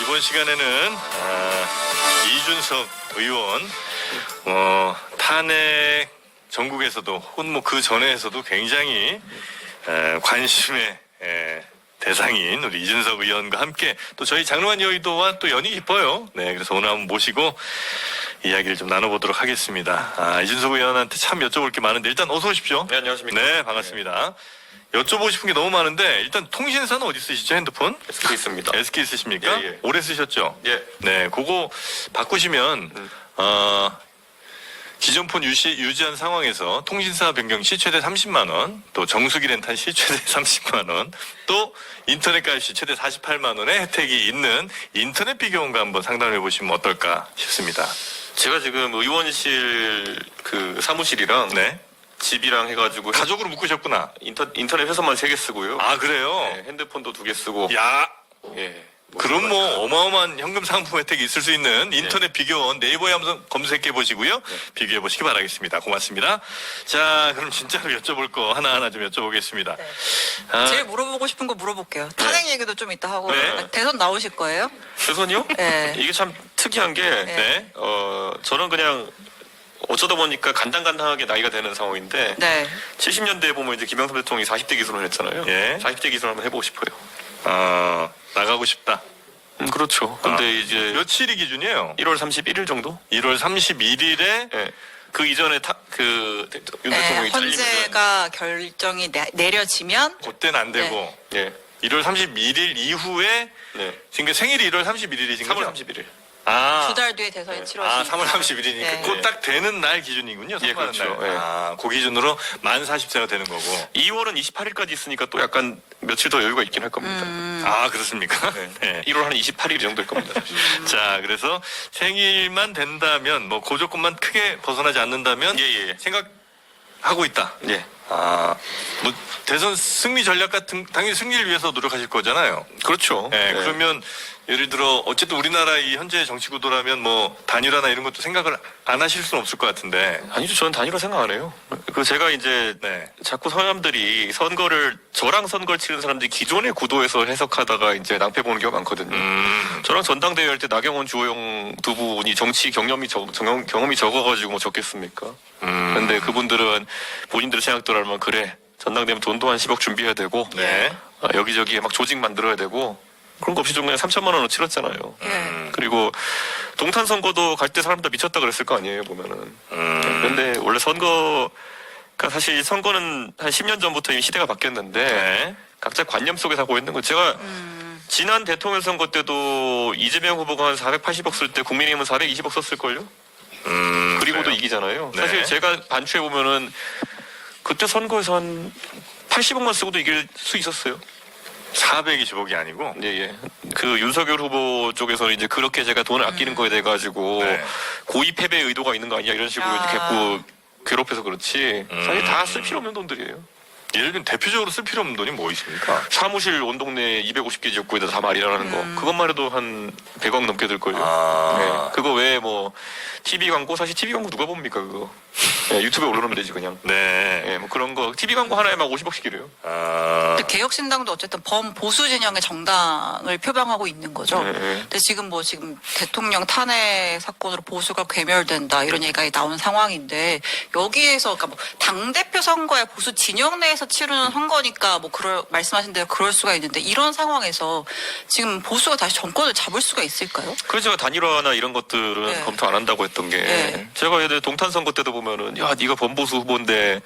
이번 시간에는 이준석 의원 탄핵 전국에서도 혹은 뭐 그 전에에서도 굉장히 관심의 대상인 우리 이준석 의원과 함께 또 저희 장로환 여의도와 또 연이 깊어요. 네, 그래서 오늘 한번 모시고 이야기를 좀 나눠보도록 하겠습니다. 이준석 의원한테 참 여쭤볼 게 많은데 일단 어서 오십시오. 네, 안녕하십니까. 네, 반갑습니다. 여쭤보고 싶은 게 너무 많은데 일단 통신사는 어디 쓰시죠? 핸드폰? SK 있습니다. SK 쓰십니까? 예. 오래 쓰셨죠? 예. 네, 그거 바꾸시면 기존 폰 유지한 상황에서 통신사 변경 시 최대 30만 원, 또 정수기 렌탈 시 최대 30만 원, 또 인터넷 가입 시 최대 48만 원의 혜택이 있는 인터넷 비교원과 한번 상담해 보시면 어떨까 싶습니다. 제가 지금 의원실 그 사무실이랑 네. 집이랑 해가지고 가족으로 묶으셨구나. 인터넷 회선만 3개 쓰고요. 아, 그래요? 네, 핸드폰도 2개 쓰고. 야. 예. 그럼 뭐 어마어마한 현금 상품 혜택이 있을 수 있는 인터넷 비교원 네이버에 한번 검색해 보시고요. 비교해 보시기 바라겠습니다. 고맙습니다. 자, 그럼 진짜로 여쭤볼 거 하나하나 좀 여쭤보겠습니다. 네. 제일 물어보고 싶은 거 물어볼게요. 탄핵 얘기도 좀 이따 하고. 네. 대선 나오실 거예요? 대선이요? 네. 이게 참 특이한 게 네. 저는 그냥 어쩌다 보니까 간당간당하게 나이가 되는 상황인데 네. 70년대에 보면 이제 김영삼 대통령이 40대 기술을 했잖아요. 예. 40대 기술 한번 해보고 싶어요. 나가고 싶다. 그렇죠. 근데 이제 며칠이 기준이에요? 1월 31일 정도? 1월 31일에 예. 그 이전에 윤 대통령이 잘리면 헌재가 결정이 내려지면 그때는 안 되고 예. 1월 31일 이후에 네. 지금 생일이 1월 31일이신 3월 거죠? 31일. 아, 2달 뒤에 대선이 치러지니까. 3월 31일이니까 네. 그 딱 되는 날 기준이군요. 예, 선거하는 그렇죠. 날. 예. 그 기준으로 만 40세가 되는 거고. 2월은 28일까지 있으니까 또 약간 며칠 더 여유가 있긴 할 겁니다. 아, 그렇습니까? 네. 네. 1월 한 28일 정도일 겁니다. 자, 그래서 생일만 된다면 뭐 그 조건만 크게 벗어나지 않는다면 예. 생각하고 있다. 예. 뭐 대선 승리 전략 같은 당연히 승리를 위해서 노력하실 거잖아요. 그렇죠. 네, 예. 그러면 예를 들어 어쨌든 우리나라 이 현재 정치 구도라면 뭐 단일화나 이런 것도 생각을 안 하실 수는 없을 것 같은데. 아니죠. 저는 단일화 생각 안 해요. 그 제가 이제 네. 자꾸 사람들이 저랑 선거를 치른 사람들이 기존의 구도에서 해석하다가 이제 낭패 보는 경우가 많거든요. 저랑 전당대회 할 때 나경원, 주호영 두 분이 정치 경험이 적어가지고 뭐 적겠습니까? 근데 그분들은 본인들 생각대로 하면 그래. 전당대회면 돈도 한 10억 준비해야 되고 네. 여기저기에 막 조직 만들어야 되고 그런 거 없이 좀 그냥 3천만 원을 치렀잖아요. 예. 그리고 동탄 선거도 갈 때 사람들 미쳤다 그랬을 거 아니에요, 보면은. 그런데 원래 선거가 사실 선거는 한 10년 전부터 이미 시대가 바뀌었는데 네. 각자 관념 속에서 하고 있는 거. 제가 지난 대통령 선거 때도 이재명 후보가 한 480억 쓸 때 국민의힘은 420억 썼을걸요? 그리고도 그래요? 이기잖아요. 네. 사실 제가 반추해 보면은 그때 선거에서 한 80억만 쓰고도 이길 수 있었어요. 420억이 아니고. 예. 그 윤석열 후보 쪽에서는 이제 그렇게 제가 돈을 아끼는 거에 대해 가지고 네. 고의 패배 의도가 있는 거 아니야 이런 식으로 이제 자꾸 괴롭혀서 그렇지. 사실 다 쓸 필요 없는 돈들이에요. 예를 들면 대표적으로 쓸 필요 없는 돈이 뭐 있습니까? 사무실 온 동네 250개 지역구에다 다 마련하는 거. 그것만 해도 한 100억 넘게 들걸요. 네. 그거 외에 뭐 TV 광고 사실 TV 광고 누가 봅니까 그거. 네, 유튜브에 올려놓으면 되지 그냥. 네. 네, 뭐 그런 거 TV 광고 하나에 막 50억씩이래요. 근데 개혁신당도 어쨌든 범보수 진영의 정당을 표방하고 있는 거죠. 네. 근데 지금 대통령 탄핵 사건으로 보수가 괴멸된다 이런 얘기가 나온 상황인데 여기에서 그러니까 뭐 당대표 선거야 보수 진영 내에서 치르는 선거니까 뭐 말씀하신 대로 그럴 수가 있는데 이런 상황에서 지금 보수가 다시 정권을 잡을 수가 있을까요? 그래서 제가 단일화나 이런 것들은 네. 검토 안 한다고 했던 게 네. 제가 예를 동탄 선거 때도 보면은 야 네가 범보수 후보인데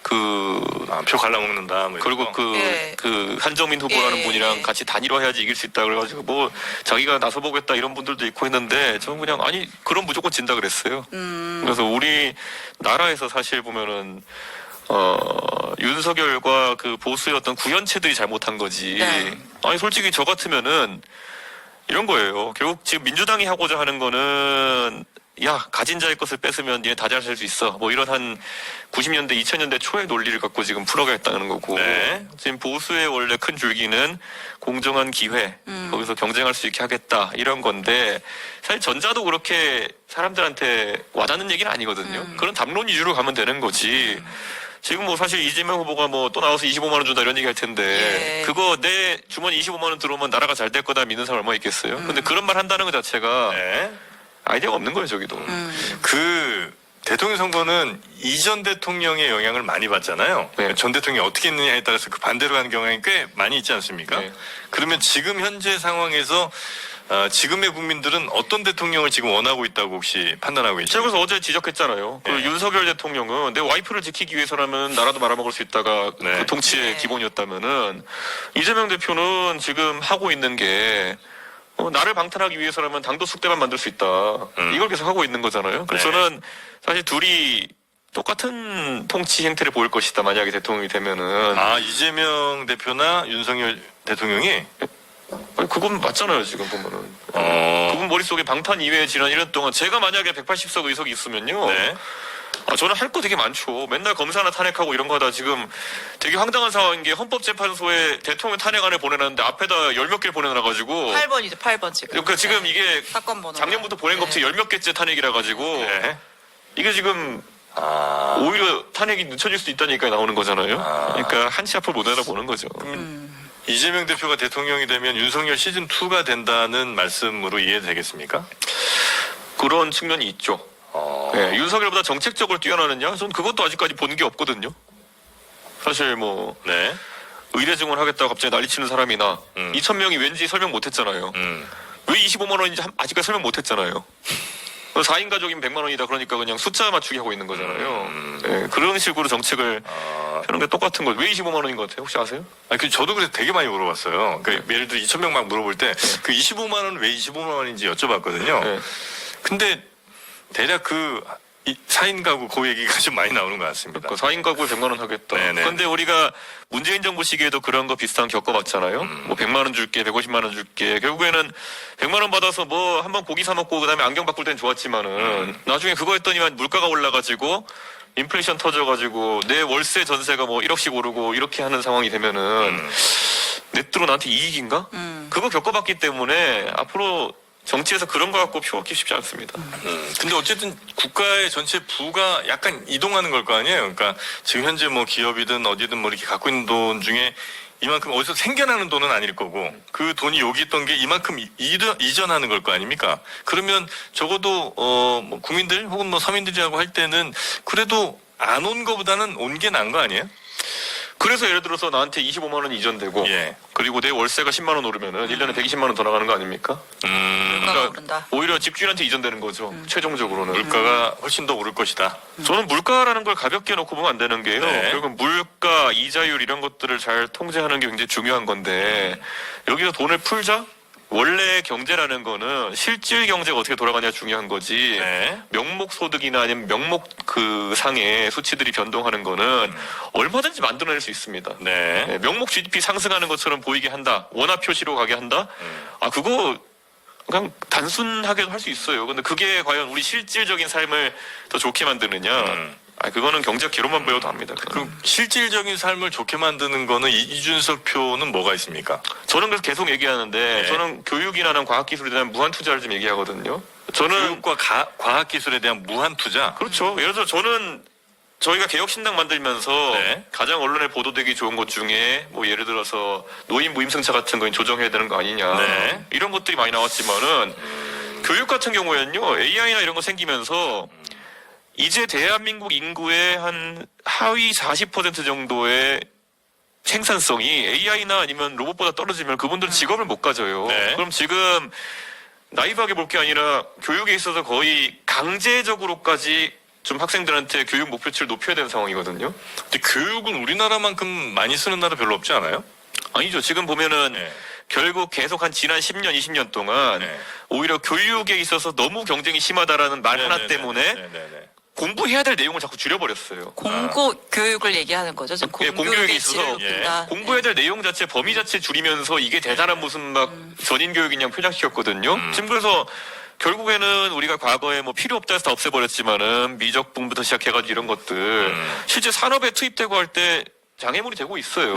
표 갈라먹는다. 뭐 이런 그리고 거. 예. 그 한정민 후보라는 예. 분이랑 같이 단일화해야지 이길 수 있다 그래가지고 뭐 자기가 나서보겠다 이런 분들도 있고 했는데 저는 그냥 아니 그럼 무조건 진다 그랬어요. 그래서 우리 나라에서 사실 보면은 윤석열과 그 보수의 어떤 구현체들이 잘못한 거지. 네. 아니 솔직히 저 같으면은 이런 거예요. 결국 지금 민주당이 하고자 하는 거는 야 가진 자의 것을 뺏으면 얘네 다 잘 살 수 있어. 뭐 이런 한 90년대 2000년대 초의 논리를 갖고 지금 풀어가겠다는 거고 네. 지금 보수의 원래 큰 줄기는 공정한 기회 거기서 경쟁할 수 있게 하겠다 이런 건데 사실 전자도 그렇게 사람들한테 와닿는 얘기는 아니거든요. 그런 담론 위주로 가면 되는 거지. 지금 뭐 사실 이재명 후보가 뭐 또 나와서 25만 원 준다 이런 얘기 할 텐데 예. 그거 내 주머니 25만 원 들어오면 나라가 잘 될 거다 믿는 사람 얼마 있겠어요? 근데 그런 말 한다는 것 자체가 네. 아이디어가 없는 거예요, 저기도. 그 대통령 선거는 이전 대통령의 영향을 많이 받잖아요. 네. 전 대통령이 어떻게 했느냐에 따라서 그 반대로 가는 경향이 꽤 많이 있지 않습니까? 네. 그러면 지금 현재 상황에서 지금의 국민들은 어떤 대통령을 지금 원하고 있다고 혹시 판단하고 제가 계십니까? 그래서 어제 지적했잖아요. 그 네. 윤석열 대통령은 내 와이프를 지키기 위해서라면 나라도 말아먹을 수 있다가 네. 그 통치의 네. 기본이었다면은 이재명 대표는 지금 하고 있는 게 나를 방탄하기 위해서라면 당도 숙대만 만들 수 있다. 이걸 계속 하고 있는 거잖아요. 그래서 네. 저는 사실 둘이 똑같은 통치 행태를 보일 것이다. 만약에 대통령이 되면은. 이재명 대표나 윤석열 대통령이 아니, 그건 맞잖아요. 지금 보면은. 어. 그분 머릿속에 방탄 이외에 지난 1년 동안 제가 만약에 180석 의석이 있으면요. 네. 저는 할 거 되게 많죠. 맨날 검사나 탄핵하고 이런 거 하다 지금 되게 황당한 상황인 게 헌법재판소에 대통령 탄핵안을 보내놨는데 앞에다 열 몇 개를 보내놔가지고 8번이죠, 8번 지금. 그러니까 지금 이게 사건 번호. 작년부터 보낸 거 없이 열 몇 개째 탄핵이라 가지고 네. 이게 지금 아. 오히려 탄핵이 늦춰질 수도 있다니까 나오는 거잖아요. 그러니까 한치 앞을 못 알아보는 거죠. 이재명 대표가 대통령이 되면 윤석열 시즌 2가 된다는 말씀으로 이해되겠습니까? 그런 측면이 있죠. 어. 네, 윤석열보다 정책적으로 뛰어나느냐? 전 그것도 아직까지 본 게 없거든요. 사실 뭐 네. 의대 증원 하겠다고 갑자기 난리치는 사람이나 2,000명이 왠지 설명 못했잖아요. 왜 25만 원인지 아직까지 설명 못했잖아요. 4인 가족이면 100만 원이다 그러니까 그냥 숫자 맞추기 하고 있는 거잖아요. 네, 그런 식으로 정책을 펴는 게 똑같은 거. 왜 25만 원인 것 같아요? 혹시 아세요? 저도 그래서 되게 많이 물어봤어요. 예를 들어 2,000명 막 물어볼 때 그 25만 원은 왜 25만 원인지 여쭤봤거든요. 네. 근데 대략 그 4인 가구 그 얘기가 좀 많이 나오는 것 같습니다. 그 4인 가구에 100만 원 하겠다. 네네. 그런데 우리가 문재인 정부 시기에도 그런 거 비슷한 거 겪어봤잖아요. 뭐 100만 원 줄게, 150만 원 줄게. 결국에는 100만 원 받아서 뭐 한번 고기 사 먹고 그다음에 안경 바꿀 땐 좋았지만은 나중에 그거 했더니만 물가가 올라가지고 인플레이션 터져가지고 내 월세 전세가 뭐 1억씩 오르고 이렇게 하는 상황이 되면은 넷들어 나한테 이익인가? 그거 겪어봤기 때문에 앞으로 정치에서 그런 거 갖고 표 얻기 쉽지 않습니다. 근데 어쨌든 국가의 전체 부가 약간 이동하는 걸 거 아니에요. 그러니까 지금 현재 뭐 기업이든 어디든 뭐 이렇게 갖고 있는 돈 중에 이만큼 어디서 생겨나는 돈은 아닐 거고 그 돈이 여기 있던 게 이만큼 이전하는 걸 거 아닙니까? 그러면 적어도 뭐 국민들 혹은 뭐 서민들이라고 할 때는 그래도 안 온 거보다는 온 게 나은 거 아니에요? 그래서 예를 들어서 나한테 25만 원 이전되고 예. 그리고 내 월세가 10만 원 오르면은 1년에 120만 원 더 나가는 거 아닙니까? 물가가 오른다. 오히려 집주인한테 이전되는 거죠. 최종적으로는. 물가가 훨씬 더 오를 것이다. 저는 물가라는 걸 가볍게 놓고 보면 안 되는 게요. 네. 결국 물가, 이자율 이런 것들을 잘 통제하는 게 굉장히 중요한 건데 여기서 돈을 풀자? 원래 경제라는 거는 실질 경제가 어떻게 돌아가냐 중요한 거지. 네. 명목 소득이나 아니면 명목 그 상의 수치들이 변동하는 거는 얼마든지 만들어낼 수 있습니다. 네. 네, 명목 GDP 상승하는 것처럼 보이게 한다. 원화 표시로 가게 한다. 그거 그냥 단순하게도 할 수 있어요. 근데 그게 과연 우리 실질적인 삶을 더 좋게 만드느냐? 그거는 경제학 개론만 배워도 합니다. 그럼 실질적인 삶을 좋게 만드는 거는 이준석 표는 뭐가 있습니까? 저는 그래서 계속 얘기하는데 네. 저는 교육이나 과학기술에 대한 무한 투자를 좀 얘기하거든요. 저는 교육과 과학기술에 대한 무한 투자. 그렇죠. 예를 들어 저는 저희가 개혁신당 만들면서 네. 가장 언론에 보도되기 좋은 것 중에 뭐 예를 들어서 노인 무임승차 같은 거 조정해야 되는 거 아니냐 네. 이런 것들이 많이 나왔지만은 교육 같은 경우에는요 AI나 이런 거 생기면서 이제 대한민국 인구의 한 하위 40% 정도의 생산성이 AI나 아니면 로봇보다 떨어지면 그분들은 직업을 못 가져요. 네. 그럼 지금 나이브하게 볼 게 아니라 교육에 있어서 거의 강제적으로까지 좀 학생들한테 교육 목표치를 높여야 되는 상황이거든요. 근데 교육은 우리나라만큼 많이 쓰는 나라 별로 없지 않아요? 아니죠. 지금 보면은 네. 결국 계속 한 지난 10년, 20년 동안 네. 오히려 교육에 있어서 너무 경쟁이 심하다라는 말 하나 때문에 네네네. 공부해야 될 내용을 자꾸 줄여버렸어요. 공고 교육을 얘기하는 거죠. 지금 예, 공교육의 공교육에 있어서 질을 높인다. 공부해야 될 내용 자체, 범위 자체 줄이면서 이게 대단한 무슨 막 전인교육이냐 표장시켰거든요. 지금 그래서 결국에는 우리가 과거에 뭐 필요 없다 해서 다 없애버렸지만은 미적분부터 시작해가지고 이런 것들 실제 산업에 투입되고 할 때 장애물이 되고 있어요.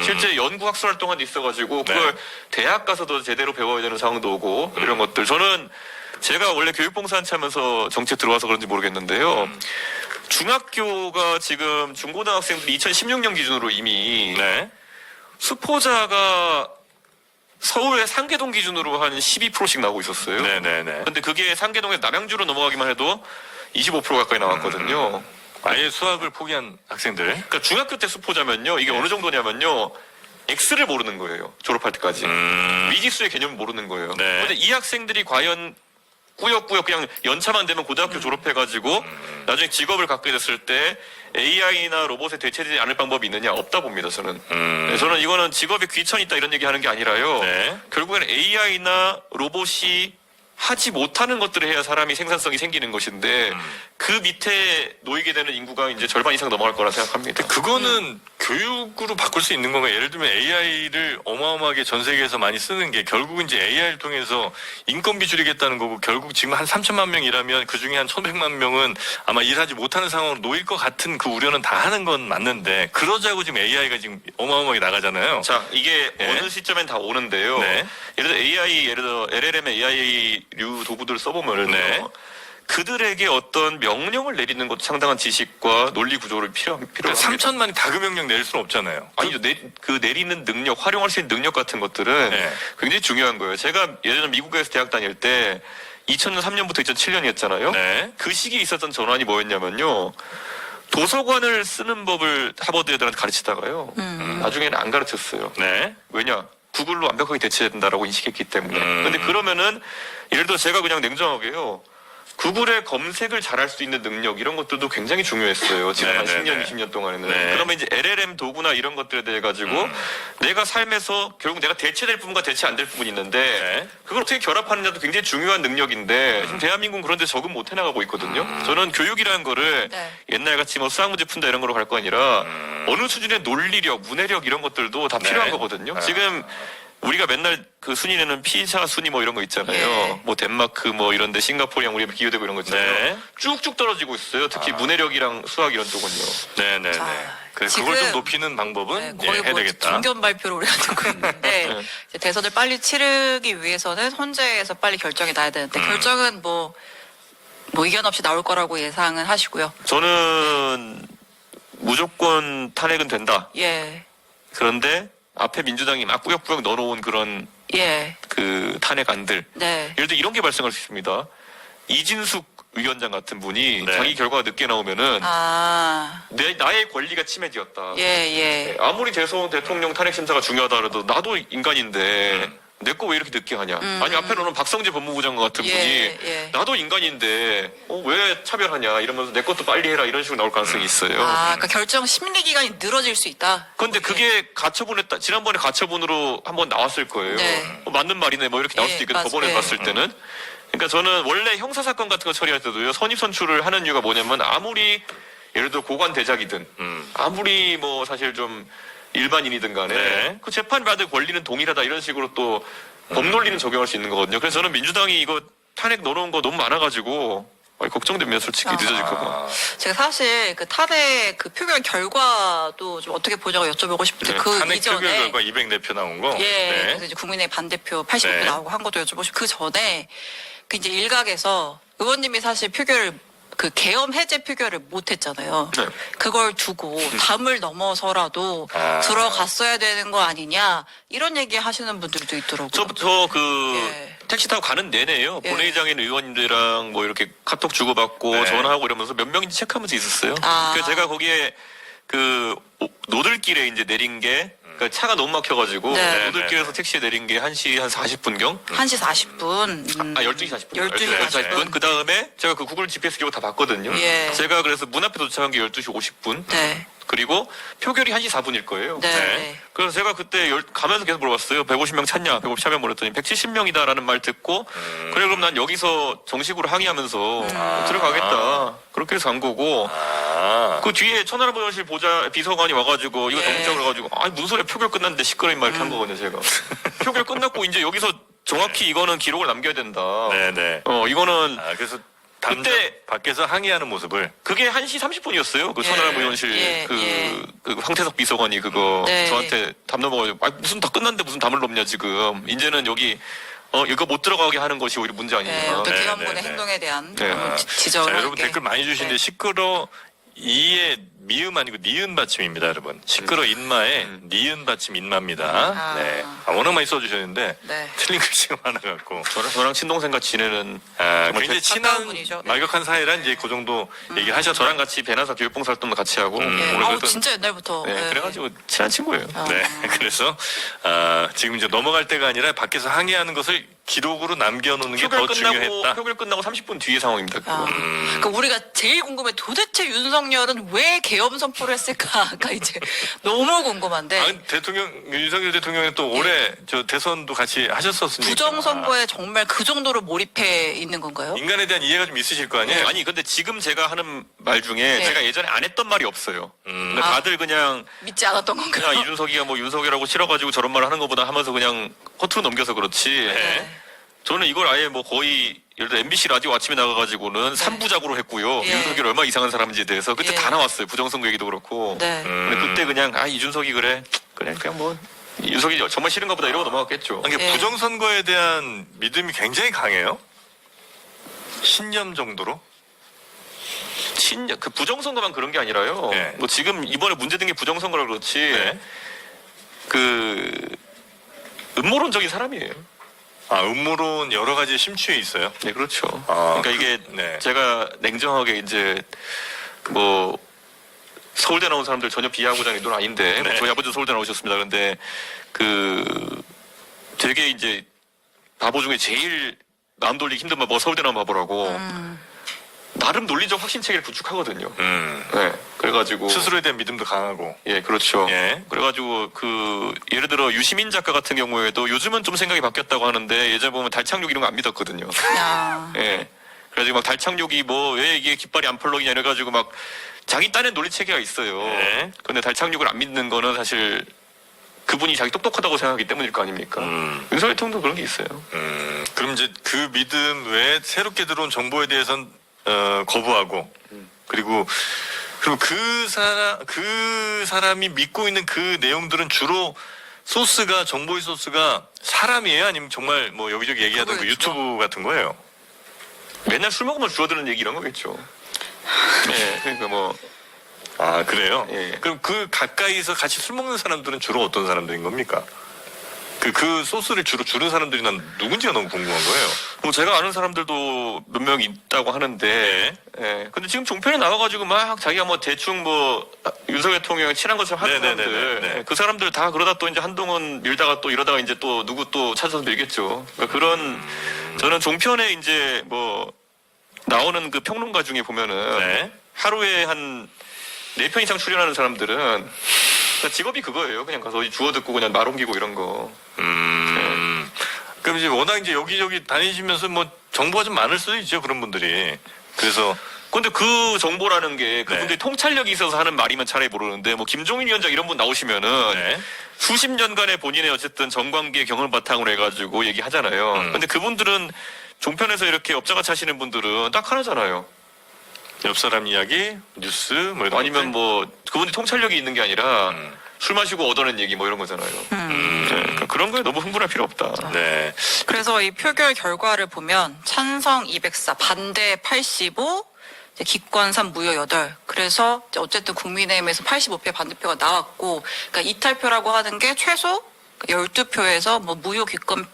실제 연구 학술 활동한 데 있어가지고 그걸 대학 가서도 제대로 배워야 되는 상황도 오고 이런 것들. 저는 제가 원래 교육봉사한테 하면서 정책 들어와서 그런지 모르겠는데요. 중학교가 지금 중고등학생들이 2016년 기준으로 이미 네. 수포자가 서울의 상계동 기준으로 한 12%씩 나오고 있었어요. 네네네. 근데 그게 상계동에서 남양주로 넘어가기만 해도 25% 가까이 나왔거든요. 아예 수학을 포기한 학생들. 그러니까 중학교 때 수포자면요, 이게 어느 정도냐면요, X를 모르는 거예요. 졸업할 때까지. 미지수의 개념을 모르는 거예요. 네. 근데 이 학생들이 과연 꾸역꾸역 그냥 연차만 되면 고등학교 졸업해가지고 나중에 직업을 갖게 됐을 때 AI나 로봇에 대체되지 않을 방법이 있느냐? 없다 봅니다, 저는. 네, 저는 이거는 직업에 귀천이 있다 이런 얘기 하는 게 아니라요. 네. 결국에는 AI나 로봇이 하지 못하는 것들을 해야 사람이 생산성이 생기는 것인데 그 밑에 놓이게 되는 인구가 이제 절반 이상 넘어갈 거라 생각합니다. 그거는 교육으로 바꿀 수 있는 건가요? 예를 들면 AI를 어마어마하게 전 세계에서 많이 쓰는 게 결국은 이제 AI를 통해서 인건비 줄이겠다는 거고 결국 지금 한 3천만 명 일하면 그 중에 한 1,100만 명은 아마 일하지 못하는 상황으로 놓일 것 같은 그 우려는 다 하는 건 맞는데 그러자고 지금 AI가 지금 어마어마하게 나가잖아요. 자, 이게 네. 어느 시점엔 다 오는데요. 네. 예를 들어 예를 들어 LLM의 AI류 도구들을 써보면은 네. 그들에게 어떤 명령을 내리는 것도 상당한 지식과 논리 구조를 필요합니다. 3천만이 다 그 명령 내릴 수는 없잖아요. 아니죠. 그 내리는 능력, 활용할 수 있는 능력 같은 것들은 네. 굉장히 중요한 거예요. 제가 예전에 미국에서 대학 다닐 때 2003년부터 2007년이었잖아요. 네. 그 시기에 있었던 전환이 뭐였냐면요. 도서관을 쓰는 법을 하버드 애들한테 가르치다가요. 나중에는 안 가르쳤어요. 네. 왜냐? 구글로 완벽하게 대체된다라고 인식했기 때문에. 근데 그러면은 예를 들어 제가 그냥 냉정하게요. 구글의 검색을 잘할 수 있는 능력 이런 것들도 굉장히 중요했어요. 지난 한 10년, 20년 동안에는. 네. 그러면 이제 LLM 도구나 이런 것들에 대해 가지고 내가 삶에서 결국 내가 대체될 부분과 대체 안 될 부분이 있는데 네. 그걸 어떻게 결합하느냐도 굉장히 중요한 능력인데 지금 대한민국은 그런 데 적응 못 해나가고 있거든요. 저는 교육이라는 거를 네. 옛날같이 뭐 수학 문제 푼다 이런 거로 갈 거 아니라 어느 수준의 논리력, 문해력 이런 것들도 다 네. 필요한 거거든요. 아. 지금 우리가 맨날 그 순위내는 피사 순위 뭐 이런 거 있잖아요. 예. 뭐 덴마크 뭐 이런데 싱가포르랑 우리가 비교되고 이런 거 있잖아요. 네. 쭉쭉 떨어지고 있어요. 특히 문해력이랑 수학 이런 쪽은요. 네네네. 자, 그걸 지금 좀 높이는 방법은 네, 예, 거의 해야 뭐 되겠다. 중견 발표를 우리가 듣고 있는데 네. 이제 대선을 빨리 치르기 위해서는 헌재에서 빨리 결정이 나야 되는데 결정은 뭐 의견 없이 나올 거라고 예상은 하시고요. 저는 무조건 탄핵은 된다. 예, 그런데 앞에 민주당이 막 꾸역꾸역 넣어놓은 그런 예, 그 탄핵안들. 네, 예를 들어 이런 게 발생할 수 있습니다. 이진숙 위원장 같은 분이 네. 자기 결과가 늦게 나오면은 아, 나의 권리가 침해되었다. 예, 예, 아무리 대통령 탄핵 심사가 중요하다 그래도 나도 인간인데 내 거 왜 이렇게 늦게 하냐? 아니 앞에 놓는 박성재 법무부 장관 같은 예, 분이 예. 나도 인간인데 왜 차별하냐 이러면서 내 것도 빨리 해라 이런 식으로 나올 가능성이 있어요. 아, 그러니까 결정 심리 기간이 늘어질 수 있다. 그런데 그렇게. 그게 가처분에 지난번에 가처분으로 한번 나왔을 거예요. 네. 맞는 말이네 뭐 이렇게 나올 예, 수도 있거든 법원에 맞아요. 봤을 때는. 그러니까 저는 원래 형사 사건 같은 거 처리할 때도요 선입 선출을 하는 이유가 뭐냐면 아무리 예를 들어 고관 대작이든 아무리 뭐 사실 좀 일반인이든 간에 네. 그 재판받을 권리는 동일하다 이런 식으로 또 법 논리는 적용할 수 있는 거거든요. 그래서 저는 민주당이 이거 탄핵 넣어놓은 거 너무 많아가지고 걱정됩니다. 솔직히 늦어질까 봐. 제가 사실 그 탄핵 그 표결 결과도 좀 어떻게 보자고 여쭤보고 싶은데 그 탄핵 이전에 표결 결과 204표 나온 거. 예, 네. 그래서 이제 국민의 반대표 80표 네. 나오고 한 것도 여쭤보시고 그 전에 그 이제 일각에서 의원님이 사실 표결을 그 계엄 해제 표결을 못 했잖아요. 네. 그걸 두고 담을 넘어서라도 아. 들어갔어야 되는 거 아니냐 이런 얘기 하시는 분들도 있더라고요. 저부터 그 예. 택시 타고 가는 내내요. 예. 본회의장에 있는 의원님들이랑 뭐 이렇게 카톡 주고받고 네. 전화하고 이러면서 몇 명인지 체크하면서 있었어요. 아. 그래서 제가 거기에 그 노들길에 이제 내린 게 그러니까 차가 너무 막혀가지고 네. 노들길에서 택시에 내린 게 1시 한 40분경. 1시 40분. 12시 40분. 12시 40분. 그 다음에 제가 그 구글 GPS 기록 다 봤거든요. 예. 제가 그래서 문 앞에 도착한 게 12시 50분. 네. 그리고 표결이 1시 4분일 거예요. 네. 네. 네. 그래서 제가 그때 가면서 계속 물어봤어요. 150명 찾냐? 150 차면 물었더니 170명이다라는 말 듣고 그래 그럼 난 여기서 정식으로 항의하면서 들어가겠다. 그렇게 해서 간 거고 아. 그 뒤에 천하람보전실 비서관이 와가지고 이거 예. 정책을 가지고 아니 무슨 소리야 표결 끝났는데 시끄러운 말 이렇게 한 거거든요 제가. 표결 끝났고 이제 여기서 정확히 이거는 기록을 남겨야 된다. 네네. 이거는 아, 그래서 당장 그때- 밖에서 항의하는 모습을. 그게 1시 30분이었어요. 그 예. 천하람보전실 예. 예. 그 황태석 비서관이 그거 네. 저한테 담 넘어가지고 아 무슨 다 끝났는데 무슨 담을 넘냐 지금. 이제는 여기 이거 못 들어가게 하는 것이 오히려 문제 아니냐. 네, 어떤 네, 기관군의 네, 네. 행동에 대한 네. 지적을 자, 여러분 할게. 댓글 많이 주시는데 네. 시끄러 이에 미음 아니고 니은 받침입니다, 여러분. 시끄러 인마에 니은 받침 인마입니다. 네. 워낙 많이 써주셨는데 네. 틀린 글씨가 많아갖고. 저랑 친동생 같이 지내는 정말 굉장히 제- 가까운 친한 분이죠. 네. 말격한 사이라 이제 그 정도 얘기를 하셨죠. 저랑 같이 배나사 교육봉사활동도 같이 하고 예. 오래 아우 그랬던- 진짜 옛날부터. 네, 예. 그래가지고 친한 친구예요. 네, 그래서 지금 이제 넘어갈 때가 아니라 밖에서 항의하는 것을 기록으로 남겨놓는 게 더 중요했다. 표결 끝나고 30분 뒤의 상황입니다. 그거. 그러니까 우리가 제일 궁금해 도대체 윤석열은 왜 계엄 선포를 했을까가 이제 너무 궁금한데 아, 윤석열 대통령이 또 올해 저 대선도 같이 하셨었으니까. 부정선거에 정말 그 정도로 몰입해 있는 건가요? 인간에 대한 이해가 좀 있으실 거 아니에요? 아니 근데 지금 제가 하는 말 중에 네. 제가 예전에 안 했던 말이 없어요. 그러니까 다들 그냥 믿지 않았던 건가요? 이준석이가 뭐 윤석열하고 싫어가지고 저런 말을 하는 것보다 하면서 그냥 허투루 넘겨서 그렇지. 네. 저는 이걸 아예 뭐 거의 예를 들어 MBC 라디오 아침에 나가가지고는 3부작으로 했고요. 예. 윤석열이 얼마나 이상한 사람인지에 대해서 그때 예. 다 나왔어요. 부정선거 얘기도 그렇고. 네. 근데 그때 그냥 이준석이 그냥 뭐 윤석이 정말 싫은가 보다 이러고 넘어갔겠죠. 이게 예. 부정선거에 대한 믿음이 굉장히 강해요. 신념 정도로. 그 부정선거만 그런 게 아니라요. 네. 뭐 지금 이번에 문제된 게 부정선거라 그렇지. 네. 그 음모론적인 사람이에요. 음모론 여러 가지에 심취해 있어요. 네, 그렇죠. 아, 그러니까 이게 네. 제가 냉정하게 이제 뭐 서울대 나온 사람들 전혀 비하하고자 하는 건 아닌데 뭐 네. 저희 아버지 서울대 나오셨습니다. 그런데 그 되게 이제 바보 중에 제일 마음 돌리기 힘든 뭐 서울대 나온 바보라고 나름 논리적 확신 체계를 구축하거든요. 네, 그래가지고 스스로에 대한 믿음도 강하고. 예, 그렇죠. 예. 그래가지고 예를 들어 유시민 작가 같은 경우에도 요즘은 좀 생각이 바뀌었다고 하는데 예전에 보면 달 착륙 이런 거 안 믿었거든요. 야. 예. 그래가지고 막 달 착륙이 뭐 왜 이게 깃발이 안 펄럭이냐 이래가지고 막 자기 딴에 논리 체계가 있어요. 네. 근데 달 착륙을 안 믿는 거는 사실 그분이 자기 똑똑하다고 생각하기 때문일 거 아닙니까? 윤석열 대통령도 그런 게 있어요. 그럼 이제 그 믿음 외에 새롭게 들어온 정보에 대해서는 거부하고 그리고 그 사람이 믿고 있는 그 내용들은 주로 정보의 소스가 사람이에요? 아니면 정말 뭐 여기저기 얘기하던 그 그거겠죠. 유튜브 같은 거예요? 맨날 술 먹으면 줄어드는 얘기 이런 거겠죠. 네, 그러니까 뭐 아, 그래요? 예. 그럼 그 가까이서 같이 술 먹는 사람들은 주로 어떤 사람들인 겁니까? 그 소스를 주로 주는 사람들이 난 누군지가 너무 궁금한 거예요. 뭐 제가 아는 사람들도 몇 명 있다고 하는데, 예. 근데 지금 종편에 나와가지고 막 자기가 뭐 대충 뭐 윤석열 대통령 친한 것처럼 하는 네네네네. 사람들, 네. 그 사람들 다 그러다 또 이제 한동안 밀다가 또 이러다가 이제 또 누구 또 찾아서 밀겠죠. 그러니까 그런 저는 종편에 이제 뭐 나오는 그 평론가 중에 보면은 네. 하루에 한 4편 이상 출연하는 사람들은 그러니까 직업이 그거예요. 그냥 가서 어디 주워 듣고 그냥 말 옮기고 이런 거. 그럼 이제 워낙 이제 여기저기 다니시면서 뭐 정보가 좀 많을 수도 있죠, 그런 분들이. 그래서 근데 그 정보라는 게 그분들이 네. 통찰력이 있어서 하는 말이면 차라리 모르는데 뭐 김종인 위원장 이런 분 나오시면은 네. 수십 년간의 본인의 어쨌든 정관계 경험을 바탕으로 해가지고 얘기하잖아요. 근데 그분들은 종편에서 이렇게 업자같이 하시는 분들은 딱 하나잖아요. 옆 사람 이야기, 뉴스, 뭐 이런 아니면 것들. 뭐 그분이 통찰력이 있는 게 아니라 술 마시고 얻어낸 얘기 뭐 이런 거잖아요. 네, 그러니까 그런 거에 너무 흥분할 필요 없다. 네. 그래서 이 표결 결과를 보면 찬성 204, 반대 85, 이제 기권 3, 무효 8. 그래서 이제 어쨌든 국민의힘에서 85표의 반대표가 나왔고, 그러니까 이탈표라고 하는 게 최소 12표에서 뭐 무효 기권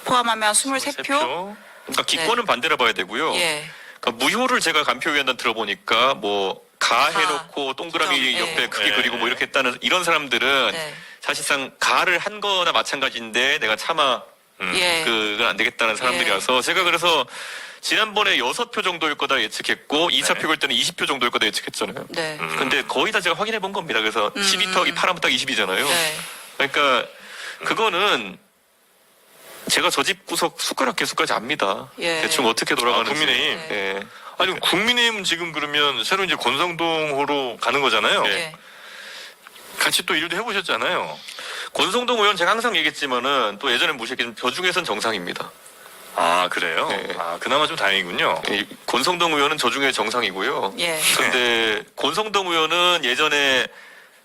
포함하면 23표. 그러니까 기권은 반대로 봐야 되고요. 예. 그러니까 무효를 제가 간표위원단 들어보니까 뭐 가 해놓고 동그라미 네. 옆에 크게 네. 그리고 뭐 이렇게 했다는 이런 사람들은 네. 사실상 가를 한 거나 마찬가지인데 내가 차마 예. 그건 안 되겠다는 사람들이라서 제가 그래서 지난번에 6표 정도일 거다 예측했고 2차 네. 표결 때는 20표 정도일 거다 예측했잖아요. 네. 근데 거의 다 제가 확인해 본 겁니다. 그래서 12터 파라면 딱 20이잖아요. 네. 그러니까 그거는 제가 저 집 구석 숟가락 개수까지 압니다. 예. 대충 어떻게 돌아가는지. 국민의힘? 예. 아니, 국민의힘은 지금 그러면 새로 이제 권성동호로 가는 거잖아요. 예. 같이 또 일도 해보셨잖아요. 권성동 의원 제가 항상 얘기했지만은 또 예전에 무시했지만 저 중에선 정상입니다. 아, 그래요? 네. 아, 그나마 좀 다행이군요. 이 권성동 의원은 저 중에 정상이고요. 예. 근데 권성동 의원은 예전에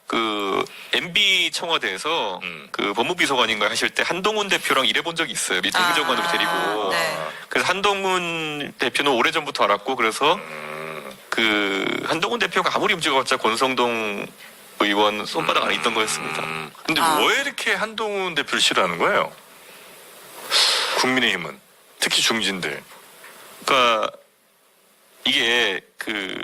그 MB 청와대에서 그 법무비서관인가 하실 때 한동훈 대표랑 일해본 적이 있어요. 미팅 행정관으로 데리고. 네. 그래서 한동훈 대표는 오래전부터 알았고 그래서 그 한동훈 대표가 아무리 움직여봤자 권성동 의원 손바닥 안에 있던 거였습니다. 근데 왜 이렇게 한동훈 대표를 싫어하는 거예요? 국민의힘은 특히 중진들. 그러니까 이게 그게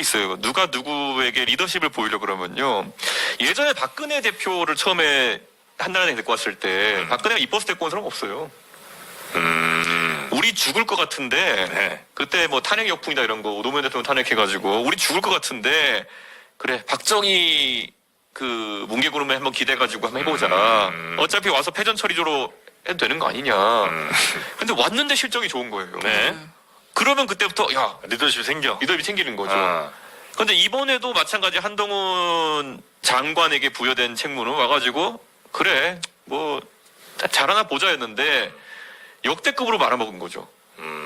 있어요. 누가 누구에게 리더십을 보이려고 그러면요. 예전에 박근혜 대표를 처음에 한나라당에 데리고 왔을 때 박근혜가 이뻐서 데리고 온 사람 없어요. 우리 죽을 것 같은데 네. 그때 뭐 탄핵 역풍이다 이런 거 노무현 대통령 탄핵해가지고 우리 죽을 것 같은데 그래 박정희 그 뭉개구름에 한번 기대가지고 한번 해보자. 어차피 와서 패전 처리조로 해도 되는 거 아니냐. 근데 왔는데 실적이 좋은 거예요. 네. 그러면 그때부터 야 리더십이 생겨. 리더십이 생기는 거죠. 아. 근데 이번에도 마찬가지 한동훈 장관에게 부여된 책무는 와가지고 그래 뭐 잘하나 보자였는데 역대급으로 말아먹은 거죠.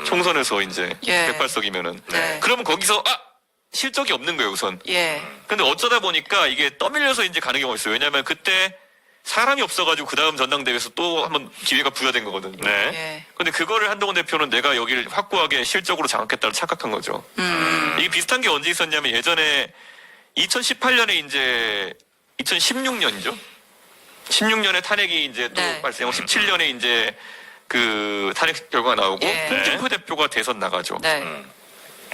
총선에서 이제 예. 108석이면은 네. 그러면 거기서 실적이 없는 거예요 우선. 예. 근데 어쩌다 보니까 이게 떠밀려서 이제 가는 경우가 있어요. 왜냐하면 그때 사람이 없어가지고 그 다음 전당대회에서 또 한번 기회가 부여된 거거든요. 네. 예. 근데 그거를 한동훈 대표는 내가 여기를 확고하게 실적으로 장악했다고 착각한 거죠. 이게 비슷한 게 언제 있었냐면 예전에 2018년에 이제 2016년이죠. 16년에 탄핵이 이제 또 네. 발생하고 17년에 이제 그 탄핵 결과가 나오고 예. 홍준표 대표가 대선 나가죠. 네.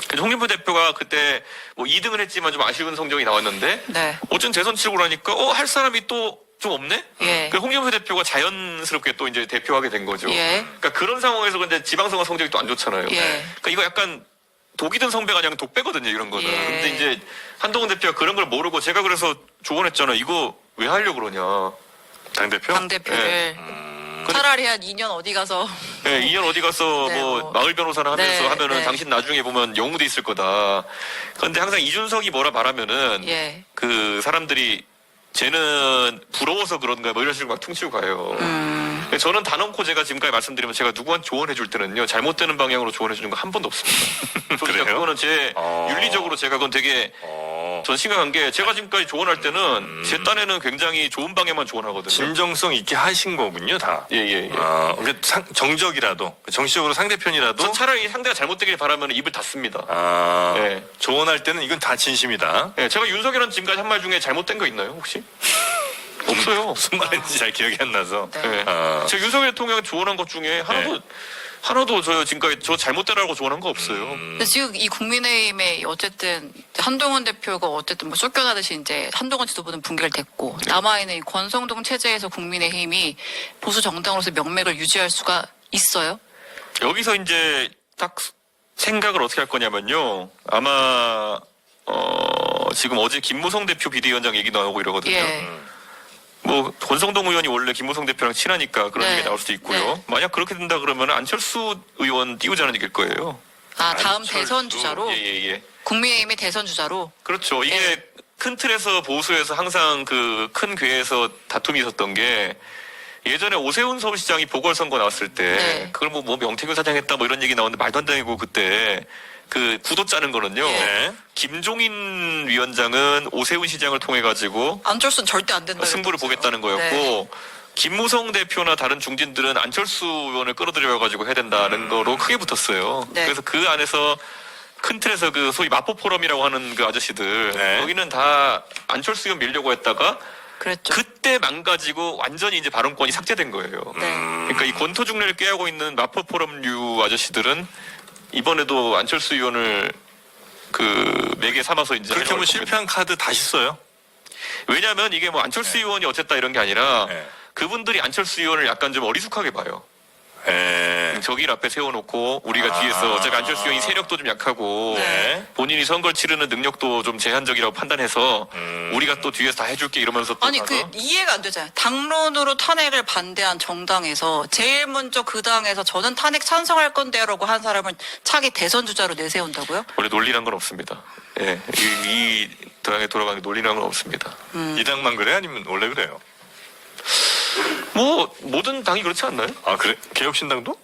근데 홍준표 대표가 그때 뭐 2등을 했지만 좀 아쉬운 성적이 나왔는데 네. 어쩐 대선 치고 그러니까 할 사람이 또 좀 없네? 예. 그 홍준표 대표가 자연스럽게 또 이제 대표하게 된 거죠. 예. 그러니까 그런 상황에서 근데 지방선거 성적이 또 안 좋잖아요. 예. 그러니까 이거 약간 독이 든 성배가 아니라 독배거든요, 이런 거는. 예. 근데 이제 한동훈 대표가 그런 걸 모르고 제가 그래서 조언했잖아요. 이거 왜 하려고 그러냐. 당대표? 당대표를 차라리 한 2년 어디 가서 네, 2년 어디 가서 네, 뭐 뭐. 마을 변호사를 하면서 네, 하면은 네. 당신 나중에 보면 영웅돼 있을 거다. 그런데 항상 이준석이 뭐라 말하면은 예. 그 사람들이 쟤는 부러워서 그런가 뭐 이런 식으로 막 퉁치고 가요. 저는 단언코 제가 지금까지 말씀드리면 제가 누구한테 조언해 줄 때는요 잘못되는 방향으로 조언해 주는 거 한 번도 없습니다. 그래요? 그거는 제 윤리적으로 제가 그건 되게 전 심각한 게 제가 지금까지 조언할 때는 제 딴에는 굉장히 좋은 방향만 조언하거든요. 진정성 있게 하신 거군요, 다. 예예예. 그러니까 정적이라도, 정치적으로 상대편이라도. 전 차라리 상대가 잘못되길 바라면 입을 닫습니다. 예. 조언할 때는 이건 다 진심이다. 예, 제가 윤석열은 지금까지 한 말 중에 잘못된 거 있나요 혹시? 없어요. 무슨 말인지 잘 기억이 안 나서. 네. 예. 제가 윤석열 대통령 조언한 것 중에 하나도 저 지금까지 저 잘못되라고 조언한 거 없어요. 근데 지금 이 국민의힘에 어쨌든 한동훈 대표가 어쨌든 뭐 쫓겨나듯이 이제 한동훈 지도부는 붕괴됐고 남아있는 이 권성동 체제에서 국민의힘이 보수 정당으로서 명맥을 유지할 수가 있어요? 여기서 이제 딱 생각을 어떻게 할 거냐면요. 아마 지금 어제 김무성 대표 비대위원장 얘기 나오고 이러거든요. 예. 뭐 권성동 의원이 원래 김무성 대표랑 친하니까 그런 네. 얘기 나올 수도 있고요. 네. 만약 그렇게 된다 그러면 안철수 의원 띄우자는 얘기일 거예요. 아 다음 안철수. 대선 주자로 예예예. 국민의힘의 대선 주자로 그렇죠. 이게 네. 큰 틀에서 보수에서 항상 그 큰 궤에서 다툼이 있었던 게 예전에 오세훈 서울시장이 보궐선거 나왔을 때 네. 그걸 뭐 명태균 사장 했다 뭐 이런 얘기 나오는데 말도 안 되고 그때 그 구도 짜는 거는요. 예. 김종인 위원장은 오세훈 시장을 통해 가지고 안철수는 절대 안 된다. 승부를 보겠다는 거였고 네. 김무성 대표나 다른 중진들은 안철수 의원을 끌어들여 가지고 해야 된다는 거로 크게 붙었어요. 네. 그래서 그 안에서 큰 틀에서 그 소위 마포 포럼이라고 하는 그 아저씨들 네. 여기는 다 안철수 의원 밀려고 했다가 그랬죠. 그때 망가지고 완전히 이제 발언권이 삭제된 거예요. 네. 그러니까 이 권토 중례를 꾀하고 있는 마포 포럼류 아저씨들은 이번에도 안철수 의원을 그 매개 삼아서 이제 그렇게 하면 하려고 실패한 카드 다시 써요. 왜냐하면 이게 뭐 안철수 의원이 어쨌다 이런 게 아니라 네. 그분들이 안철수 의원을 약간 좀 어리숙하게 봐요. 저길 앞에 세워놓고 우리가 뒤에서 어차피 안철수 의원이 세력도 좀 약하고 네. 본인이 선거를 치르는 능력도 좀 제한적이라고 판단해서 우리가 또 뒤에서 다 해줄게 이러면서 또 아니 가서 그 이해가 안 되잖아요. 당론으로 탄핵을 반대한 정당에서 제일 먼저 그 당에서 저는 탄핵 찬성할 건데요라고 한 사람을 차기 대선 주자로 내세운다고요? 원래 논리란 건 없습니다. 예, 이 당에 돌아가는 논리란 건 없습니다. 이 당만 그래? 아니면 원래 그래요? 뭐 모든 당이 그렇지 않나요? 아, 그래? 개혁신당도?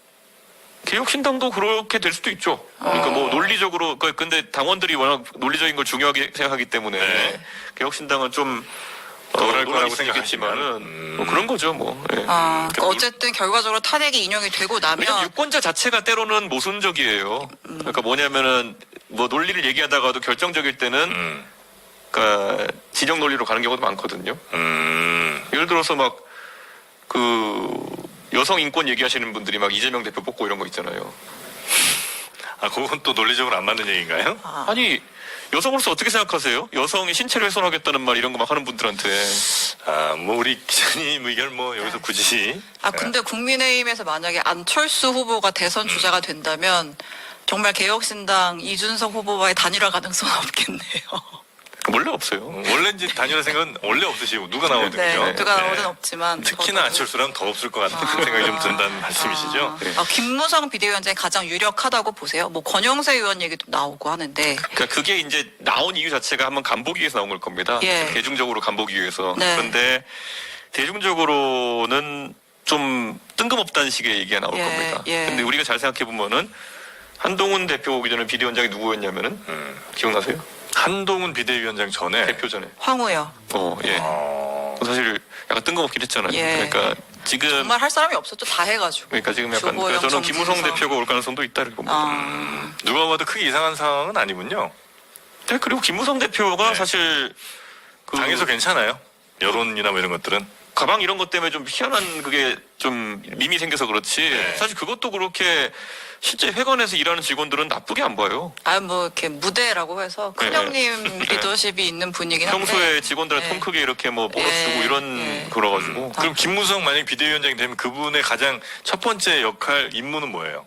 개혁신당도 그렇게 될 수도 있죠. 그러니까 뭐 논리적으로 근데 당원들이 워낙 논리적인 걸 중요하게 생각하기 때문에 네. 개혁신당은 좀 덜할 거라고 논란이 생각했지만은 뭐 그런 거죠 뭐. 예. 그러니까 어쨌든 결과적으로 탄핵이 인용이 되고 왜냐면 나면 유권자 자체가 때로는 모순적이에요. 그러니까 뭐냐면은 뭐 논리를 얘기하다가도 결정적일 때는 그러니까 진영 논리로 가는 경우도 많거든요. 예를 들어서 막 그 여성 인권 얘기하시는 분들이 막 이재명 대표 뽑고 이런 거 있잖아요. 아, 그건 또 논리적으로 안 맞는 얘기인가요? 아니 여성으로서 어떻게 생각하세요? 여성이 신체를 훼손하겠다는 말 이런 거 막 하는 분들한테 아, 뭐 우리 기자님 의견 뭐 여기서 굳이 근데 국민의힘에서 만약에 안철수 후보가 대선 주자가 된다면 정말 개혁신당 이준석 후보와의 단일화 가능성은 없겠네요. 원래 없어요. 원래 이제 단일화 생각은 원래 없으시고 누가 나오든 네, 그죠? 누가 나오든 없지만 특히나 안철수라면 더 없을 것 같은 생각이 좀 든다는 말씀이시죠? 김무성 비대위원장이 가장 유력하다고 보세요. 뭐 권영세 의원 얘기도 나오고 하는데 그러니까 그게 이제 나온 이유 자체가 한번 간보기 위해서 나온 걸 겁니다. 예. 대중적으로 간보기 위해서. 네. 그런데 대중적으로는 좀 뜬금없다는 식의 얘기가 나올 예, 겁니다. 예. 근데 우리가 잘 생각해 보면은 한동훈 대표 오기 전에 비대위원장이 누구였냐면은 기억나세요? 한동훈 비대위원장 전에 대표 전에. 황우요. 예. 어, 사실 약간 뜬금없긴 했잖아요. 예. 그러니까 지금 정말 할 사람이 없었죠. 다 해가지고. 그러니까 지금 약간 조보영, 저는 김무성 정진석. 대표가 올 가능성도 있다 이렇게 봅니다. 누가 봐도 크게 이상한 상황은 아니군요. 네, 그리고 김무성 대표가 네. 사실 그 당에서 괜찮아요. 여론이나 뭐 이런 것들은. 가방 이런 것 때문에 좀 희한한 그게 좀 밈이 생겨서 그렇지 네. 사실 그것도 그렇게 실제 회관에서 일하는 직원들은 나쁘게 안 봐요. 뭐 이렇게 무대라고 해서 큰형님 리더십이 있는 분이긴 한데 평소에 직원들한테 네. 통 크게 이렇게 뭐 예, 벌어주고 이런 예. 그래가지고 그럼 김무성 만약 비대위원장이 되면 그분의 가장 첫 번째 역할 임무는 뭐예요?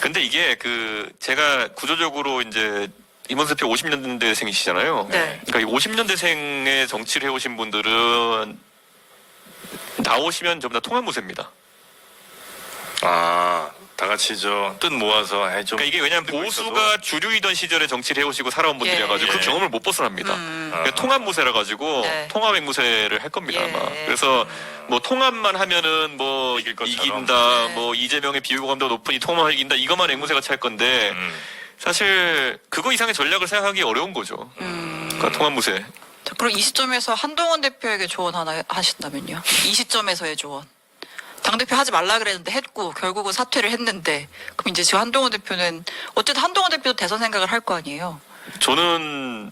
근데 이게 그 제가 구조적으로 이제 이문세 대표 50년대생이시잖아요. 네. 그러니까 이 50년대생의 정치를 해오신 분들은 나오시면 전부 다 통합무새입니다. 아, 다 같이 뜻 모아서 좀. 그러니까 이게 왜냐하면 듣고 보수가 있어도. 주류이던 시절에 정치를 해오시고 살아온 분들이어가지고 예. 그 경험을 못 벗어납니다. 그러니까 통합무새라 가지고 네. 통합앵무새를 할 겁니다 예. 아마. 그래서 뭐 통합만 하면은 뭐 이길 것처럼. 이긴다, 네. 뭐 이재명의 비호감도가 높으니 통합을 이긴다 이것만 앵무새가 찰 건데 사실 그거 이상의 전략을 생각하기 어려운 거죠. 그러니까 통합무새. 자, 그럼 이 시점에서 한동훈 대표에게 조언 하나 하신다면요? 이 시점에서의 조언. 당대표 하지 말라 그랬는데 했고 결국은 사퇴를 했는데 그럼 이제 지금 한동훈 대표는 어쨌든 한동훈 대표도 대선 생각을 할 거 아니에요? 저는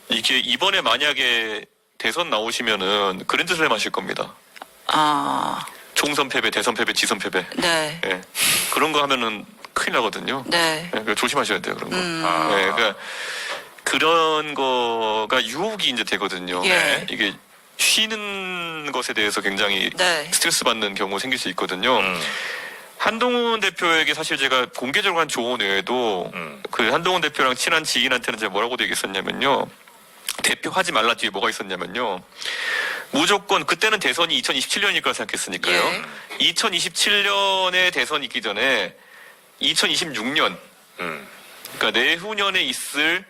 이게 이번에 만약에 대선 나오시면은 그랜드슬램 하실 겁니다. 총선 패배, 대선 패배, 지선 패배. 네. 예. 그런 거 하면은 큰일 나거든요. 네. 예, 그러니까 조심하셔야 돼요, 그런 거. 예, 그러니까 그런 거가 유혹이 이제 되거든요. 예. 이게 쉬는 것에 대해서 굉장히 네. 스트레스 받는 경우 생길 수 있거든요. 한동훈 대표에게 사실 제가 공개적으로 한 조언 외에도 그 한동훈 대표랑 친한 지인한테는 제가 뭐라고 얘기했었냐면요. 대표 하지 말라 뒤에 뭐가 있었냐면요. 무조건 그때는 대선이 2027년일 거라 생각했으니까요. 예. 2027년에 대선 있기 전에 2026년 그러니까 내후년에 있을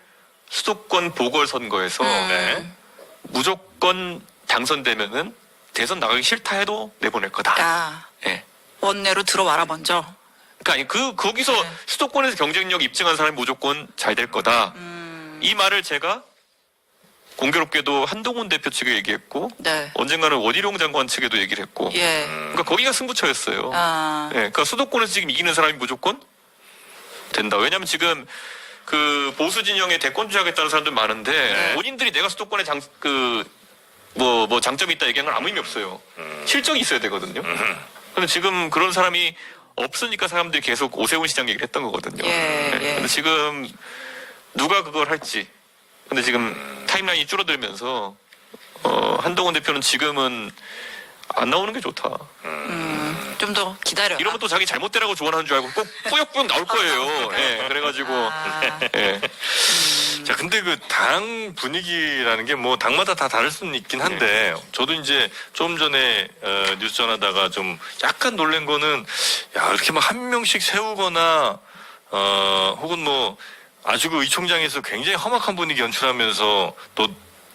수도권 보궐선거에서 네. 무조건 당선되면은 대선 나가기 싫다 해도 내보낼 거다. 아, 예. 원내로 들어와라 먼저. 그러니까 아니, 거기서 네. 수도권에서 경쟁력 입증한 사람이 무조건 잘 될 거다. 이 말을 제가 공교롭게도 한동훈 대표 측에 얘기했고 네. 언젠가는 원희룡 장관 측에도 얘기를 했고 예. 그러니까 거기가 승부처였어요. 아, 예, 그러니까 수도권에서 지금 이기는 사람이 무조건 된다. 왜냐하면 지금 그 보수 진영에 대권 주자겠다는 사람들 많은데 네. 본인들이 내가 수도권에 뭐 장점이 있다 얘기하는 건 아무 의미 없어요. 실적이 있어야 되거든요. 근데 지금 그런 사람이 없으니까 사람들이 계속 오세훈 시장 얘기를 했던 거거든요. 예, 예. 근데 지금 누가 그걸 할지. 근데 지금 타임라인이 줄어들면서 한동훈 대표는 지금은 안 나오는 게 좋다. 좀 더 기다려. 이러면 또 자기 잘못되라고 조언하는 줄 알고 꼭 뿌역뿌역 나올 거예요. 예, 그래가지고 예. 자, 근데 그 당 분위기라는 게 뭐 당마다 다 다를 수는 있긴 한데 저도 이제 좀 전에 뉴스 전하다가 좀 약간 놀란 거는 야, 이렇게 막 한 명씩 세우거나 혹은 뭐 아주 그 의총장에서 굉장히 험악한 분위기 연출하면서 또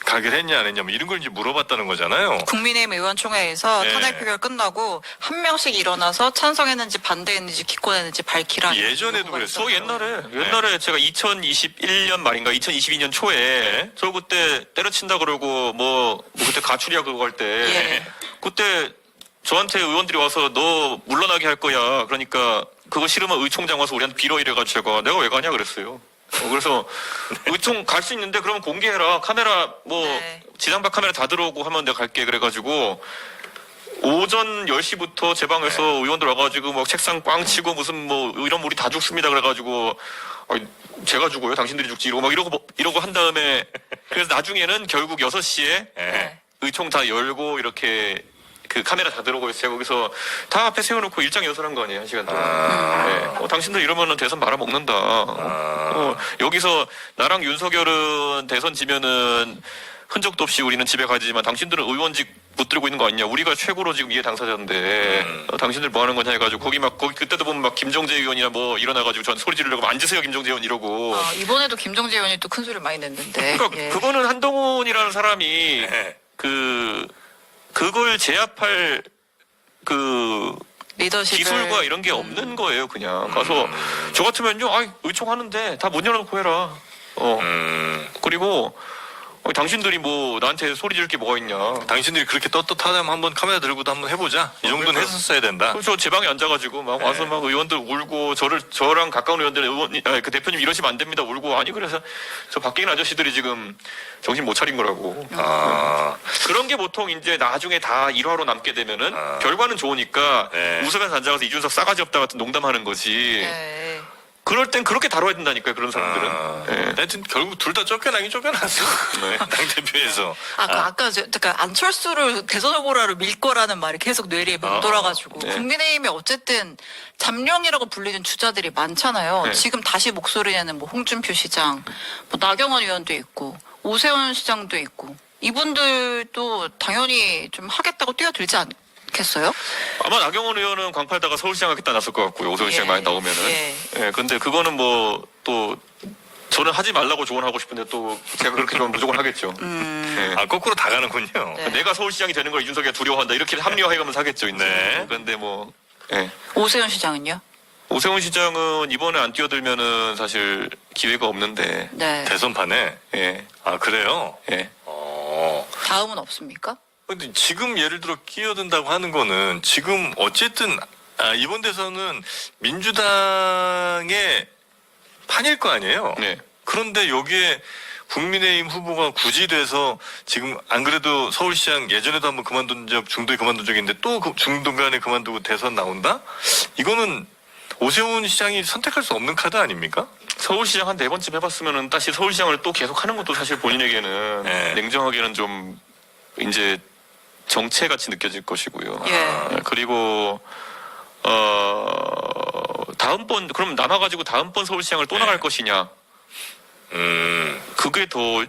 가결 했냐 안 했냐 뭐 이런 걸 이제 물어봤다는 거잖아요. 국민의힘 의원총회에서 네. 탄핵 표결 끝나고 한 명씩 일어나서 찬성했는지 반대했는지 기권했는지 밝히라. 예전에도 요구가 그랬어요. 있었어요. 옛날에 제가 2021년 말인가 2022년 초에 네. 저 그때 때려친다 그러고 뭐 그때 가출이야 그거 할 때 예. 그때 저한테 의원들이 와서 너 물러나게 할 거야. 그러니까 그거 싫으면 의총장 와서 우리한테 빌어 이래가지고 제가 내가 왜 가냐 그랬어요. 그래서 의총 갈 수 있는데 그러면 공개해라. 카메라 뭐 네. 지상파 카메라 다 들어오고 하면 내가 갈게 그래가지고 오전 10시부터 제 방에서 의원들 와가지고 막 책상 꽝 치고 무슨 뭐 이러면 우리 다 죽습니다 그래가지고 제가 죽어요 당신들이 죽지 이러고 막 이러고 한 다음에 그래서 나중에는 결국 6시에 네. 의총 다 열고 이렇게 그 카메라 다 들어오고 있어요. 거기서 다 앞에 세워놓고 일장 연설한 거 아니에요, 1시간 동안. 네. 당신들 이러면은 대선 말아먹는다. 여기서 나랑 윤석열은 대선 지면은 흔적도 없이 우리는 집에 가지만 당신들은 의원직 붙들고 있는 거 아니냐. 우리가 최고로 지금 이해 당사자인데 당신들 뭐 하는 거냐 해가지고 거기 그때도 보면 막 김정재 의원이나 뭐 일어나가지고 전 소리 지르려고 앉으세요 김정재 의원 이러고. 이번에도 김정재 의원이 또 큰 소리를 많이 냈는데. 그러니까 예. 그거는 한동훈이라는 사람이 네. 그걸 제압할 리더십을 기술과 이런 게 없는 거예요, 그냥. 가서, 저 같으면요, 의총하는데 다 문 열어놓고 해라. 그리고, 당신들이 뭐, 나한테 소리 지를 게 뭐가 있냐. 당신들이 그렇게 떳떳하다면 한번 카메라 들고도 한번 해보자. 이 정도는 그러니까. 했었어야 된다. 그래서 제 방에 앉아가지고, 막 와서 막 의원들 울고, 저랑 가까운 의원들, 그 대표님 이러시면 안 됩니다, 울고. 아니, 그래서 저 밖에 있는 아저씨들이 지금 정신 못 차린 거라고. 그런 게 보통 이제 나중에 다 일화로 남게 되면은, 결과는 좋으니까, 네. 웃으면서 앉아가서 이준석 싸가지 없다 같은 농담하는 거지. 예. 그럴 땐 그렇게 다뤄야 된다니까요, 그런 사람들은. 하여튼 결국 둘 다 쫓겨나긴 쫓겨났어. 네. 당대표에서. 아까 그러니까 안철수를 대선 후보라로 밀 거라는 말이 계속 뇌리에 맴돌아가지고 네. 국민의힘에 어쨌든 잠룡이라고 불리는 주자들이 많잖아요. 네. 지금 다시 목소리 내는 뭐 홍준표 시장, 뭐 나경원 의원도 있고 오세훈 시장도 있고 이분들도 당연히 좀 하겠다고 뛰어들지 않겠어요? 아마 나경원 의원은 광팔다가 서울시장 하겠다 났을 것 같고요, 오세훈 시장 많이 나오면은. 예. 근데 그거는 뭐, 또, 저는 하지 말라고 조언하고 싶은데 또 제가 그렇게 좀 무조건 하겠죠. 예. 거꾸로 다 가는군요. 네. 내가 서울시장이 되는 걸 이준석이가 두려워한다. 이렇게 합리화해가면서 하겠죠, 이제. 네. 그런데 뭐, 예. 오세훈 시장은요? 오세훈 시장은 이번에 안 뛰어들면은 사실 기회가 없는데, 네. 대선판에. 예. 그래요? 예. 다음은 없습니까? 근데 지금 예를 들어 끼어든다고 하는 거는 지금 어쨌든 이번 대선은 민주당의 판일 거 아니에요? 네. 그런데 여기에 국민의힘 후보가 굳이 돼서 지금 안 그래도 서울시장 예전에도 한번 중도에 그만둔 적이 있는데 또 중도간에 그만두고 대선 나온다? 이거는 오세훈 시장이 선택할 수 없는 카드 아닙니까? 서울시장 한 4번쯤 해봤으면은 다시 서울시장을 또 계속 하는 것도 사실 본인에게는 네. 냉정하게는 좀 이제 정체같이 느껴질 것이고요. 예. 그리고 다음번 그럼 남아가지고 다음번 서울시장을 또 나갈 것이냐? 그게 더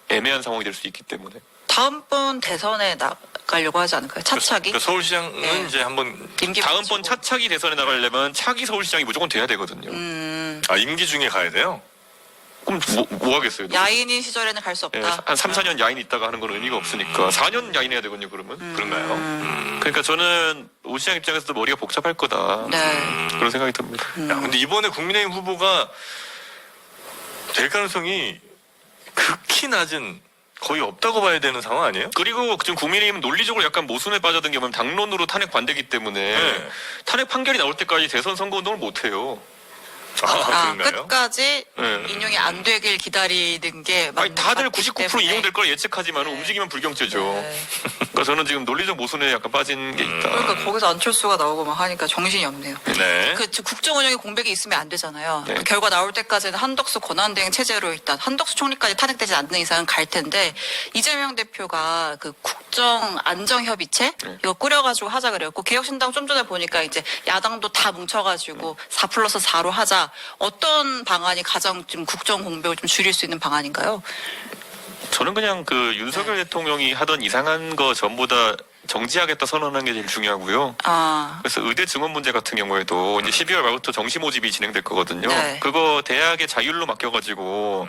애매한 상황이 될 수 있기 때문에. 다음번 대선에 나가려고 하지 않을까요? 차차기? 그러니까 서울시장은 네. 이제 한번 임기 다음번 마치고. 차차기 대선에 나가려면 차기 서울시장이 무조건 돼야 되거든요. 임기 중에 가야 돼요. 그럼 뭐 하겠어요? 야인인 시절에는 갈 수 예, 없다. 한 3, 4년 야인 있다가 하는 건 의미가 없으니까 4년 야인해야 되거든요, 그러면. 그런가요? 그러니까 저는 오 시장 입장에서도 머리가 복잡할 거다. 네. 그런 생각이 듭니다. 야, 근데 이번에 국민의힘 후보가 될 가능성이 극히 낮은 거의 없다고 봐야 되는 상황 아니에요? 그리고 지금 국민의힘은 논리적으로 약간 모순에 빠져든 게 뭐냐면 당론으로 탄핵 반대기 때문에 네. 탄핵 판결이 나올 때까지 대선 선거 운동을 못 해요. 그런가요? 끝까지 네. 인용이 안 되길 기다리는 게 아니, 다들 맞기 99% 때문에. 인용될 걸 예측하지만 네. 움직이면 불경죄죠. 네. 그러니까 저는 지금 논리적 모순에 약간 빠진 게 있다. 그러니까 거기서 안철수가 나오고 막 하니까 정신이 없네요. 네. 그 국정 운영에 공백이 있으면 안 되잖아요. 네. 그 결과 나올 때까지는 한덕수 권한대행 체제로 일단 한덕수 총리까지 탄핵되지 않는 이상은 갈 텐데 이재명 대표가 그 국정 안정협의체 네. 이거 꾸려가지고 하자 그랬고 개혁신당 좀 전에 보니까 이제 야당도 다 뭉쳐가지고 4+4로 하자. 어떤 방안이 가장 좀 국정 공백을 좀 줄일 수 있는 방안인가요? 저는 그냥 그 윤석열 대통령이 하던 이상한 거 전부 다 정지하겠다 선언하는 게 제일 중요하고요. 아, 그래서 의대 증원 문제 같은 경우에도 이제 12월 말부터 정시 모집이 진행될 거거든요. 네. 그거 대학의 자율로 맡겨가지고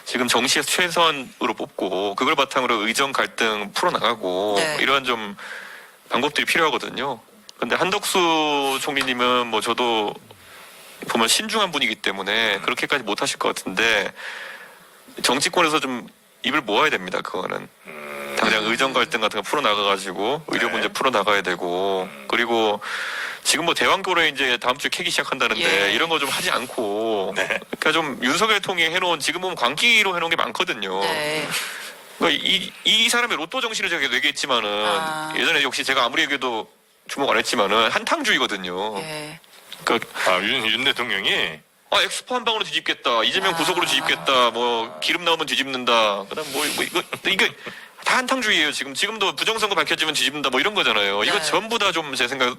지금 정시에서 최선으로 뽑고 그걸 바탕으로 의정 갈등 풀어나가고 네. 이런 좀 방법들이 필요하거든요. 근데 한덕수 총리님은 뭐 저도 보면 신중한 분이기 때문에 그렇게까지 못하실 것 같은데 정치권에서 좀 입을 모아야 됩니다. 그거는. 당장 의정 갈등 같은 거 풀어나가가지고 의료 네. 문제 풀어나가야 되고 그리고 지금 뭐 대왕교를 이제 다음 주에 캐기 시작한다는데 예. 이런 거 좀 하지 않고 네. 그러니까 좀 윤석열 통해 해놓은 지금 보면 광기로 해놓은 게 많거든요. 네. 그러니까 이 사람의 로또 정신을 제가 얘기했지만은 아. 예전에 역시 제가 아무리 얘기해도 주목 안 했지만은 한탕주의거든요. 예. 그러니까 윤 대통령이 엑스포 한 방으로 뒤집겠다. 이재명 구속으로 뒤집겠다. 뭐 기름 나오면 뒤집는다. 그다음 뭐 이거 다 한탕주의예요. 지금도 부정선거 밝혀지면 뒤집는다. 뭐 이런 거잖아요. 이거 네. 전부 다 좀 제 생각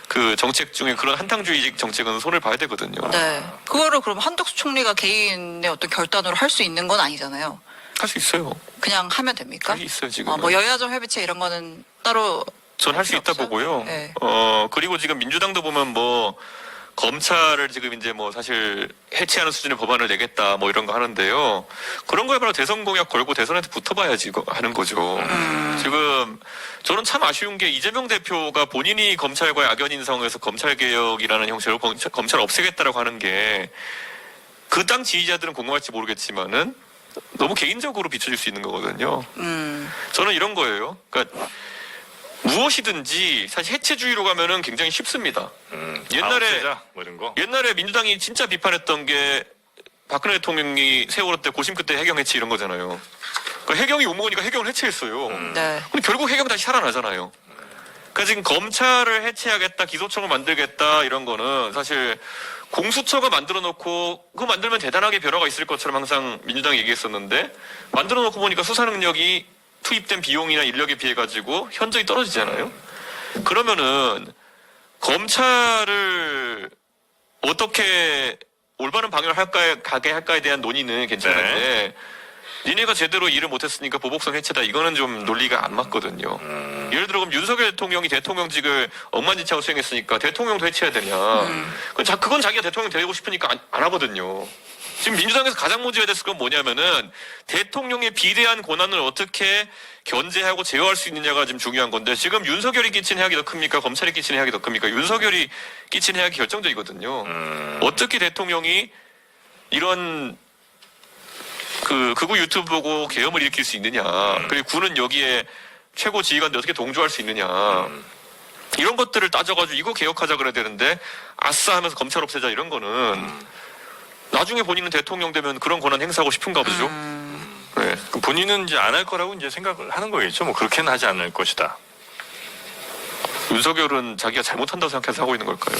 그 정책 중에 그런 한탕주의 정책은 손을 봐야 되거든요. 네. 그거를 그럼 한덕수 총리가 개인의 어떤 결단으로 할 수 있는 건 아니잖아요. 할 수 있어요. 그냥 하면 됩니까? 할 수 있어요 지금. 뭐 여야정 협의체 이런 거는 따로 전 할 수 있다 없어요? 보고요. 네. 그리고 지금 민주당도 보면 뭐 검찰을 지금 이제 뭐 사실 해체하는 수준의 법안을 내겠다 뭐 이런 거 하는데요. 그런 거에 바로 대선 공약 걸고 대선한테 붙어봐야지 하는 거죠. 지금 저는 참 아쉬운 게 이재명 대표가 본인이 검찰과의 악연 인성에서 검찰 개혁이라는 형태로 검찰 없애겠다라고 하는 게 그 당 지지자들은 공감할지 모르겠지만은 너무 개인적으로 비춰질 수 있는 거거든요. 저는 이런 거예요. 그러니까 무엇이든지 사실 해체주의로 가면은 굉장히 쉽습니다. 뭐 이런 거. 옛날에 민주당이 진짜 비판했던 게 박근혜 대통령이 세월호 때 고심 끝에 해경 해체 이런 거잖아요. 그러니까 해경이 욕먹으니까 해경을 해체했어요. 네. 근데 결국 해경 다시 살아나잖아요. 그러니까 지금 검찰을 해체하겠다, 기소청을 만들겠다 이런 거는 사실 공수처가 만들어 놓고 그거 만들면 대단하게 변화가 있을 것처럼 항상 민주당이 얘기했었는데 만들어 놓고 보니까 수사 능력이 투입된 비용이나 인력에 비해 가지고 현저히 떨어지잖아요. 그러면은 검찰을 어떻게 올바른 방향을 가게 할까에 대한 논의는 괜찮은데 니네가 제대로 일을 못했으니까 보복성 해체다. 이거는 좀 논리가 안 맞거든요. 예를 들어 그럼 윤석열 대통령이 대통령직을 엉망진창으로 수행했으니까 대통령도 해체해야 되냐. 그건 자기가 대통령 되고 싶으니까 안 하거든요. 지금 민주당에서 가장 문제가 됐을 건 뭐냐면은 대통령의 비대한 권한을 어떻게 견제하고 제어할 수 있느냐가 지금 중요한 건데 지금 윤석열이 끼친 해악이 더 큽니까? 검찰이 끼친 해악이 더 큽니까? 윤석열이 끼친 해악이 결정적이거든요. 어떻게 대통령이 이런 극우 유튜브 보고 계엄을 일으킬 수 있느냐. 그리고 군은 여기에 최고 지휘관들 어떻게 동조할 수 있느냐. 이런 것들을 따져가지고 이거 개혁하자 그래야 되는데 아싸 하면서 검찰 없애자 이런 거는 나중에 본인은 대통령 되면 그런 권한 행사하고 싶은가 보죠. 네. 그럼 본인은 이제 안 할 거라고 이제 생각을 하는 거겠죠. 뭐 그렇게는 하지 않을 것이다. 윤석열은 자기가 잘못한다고 생각해서 하고 있는 걸까요?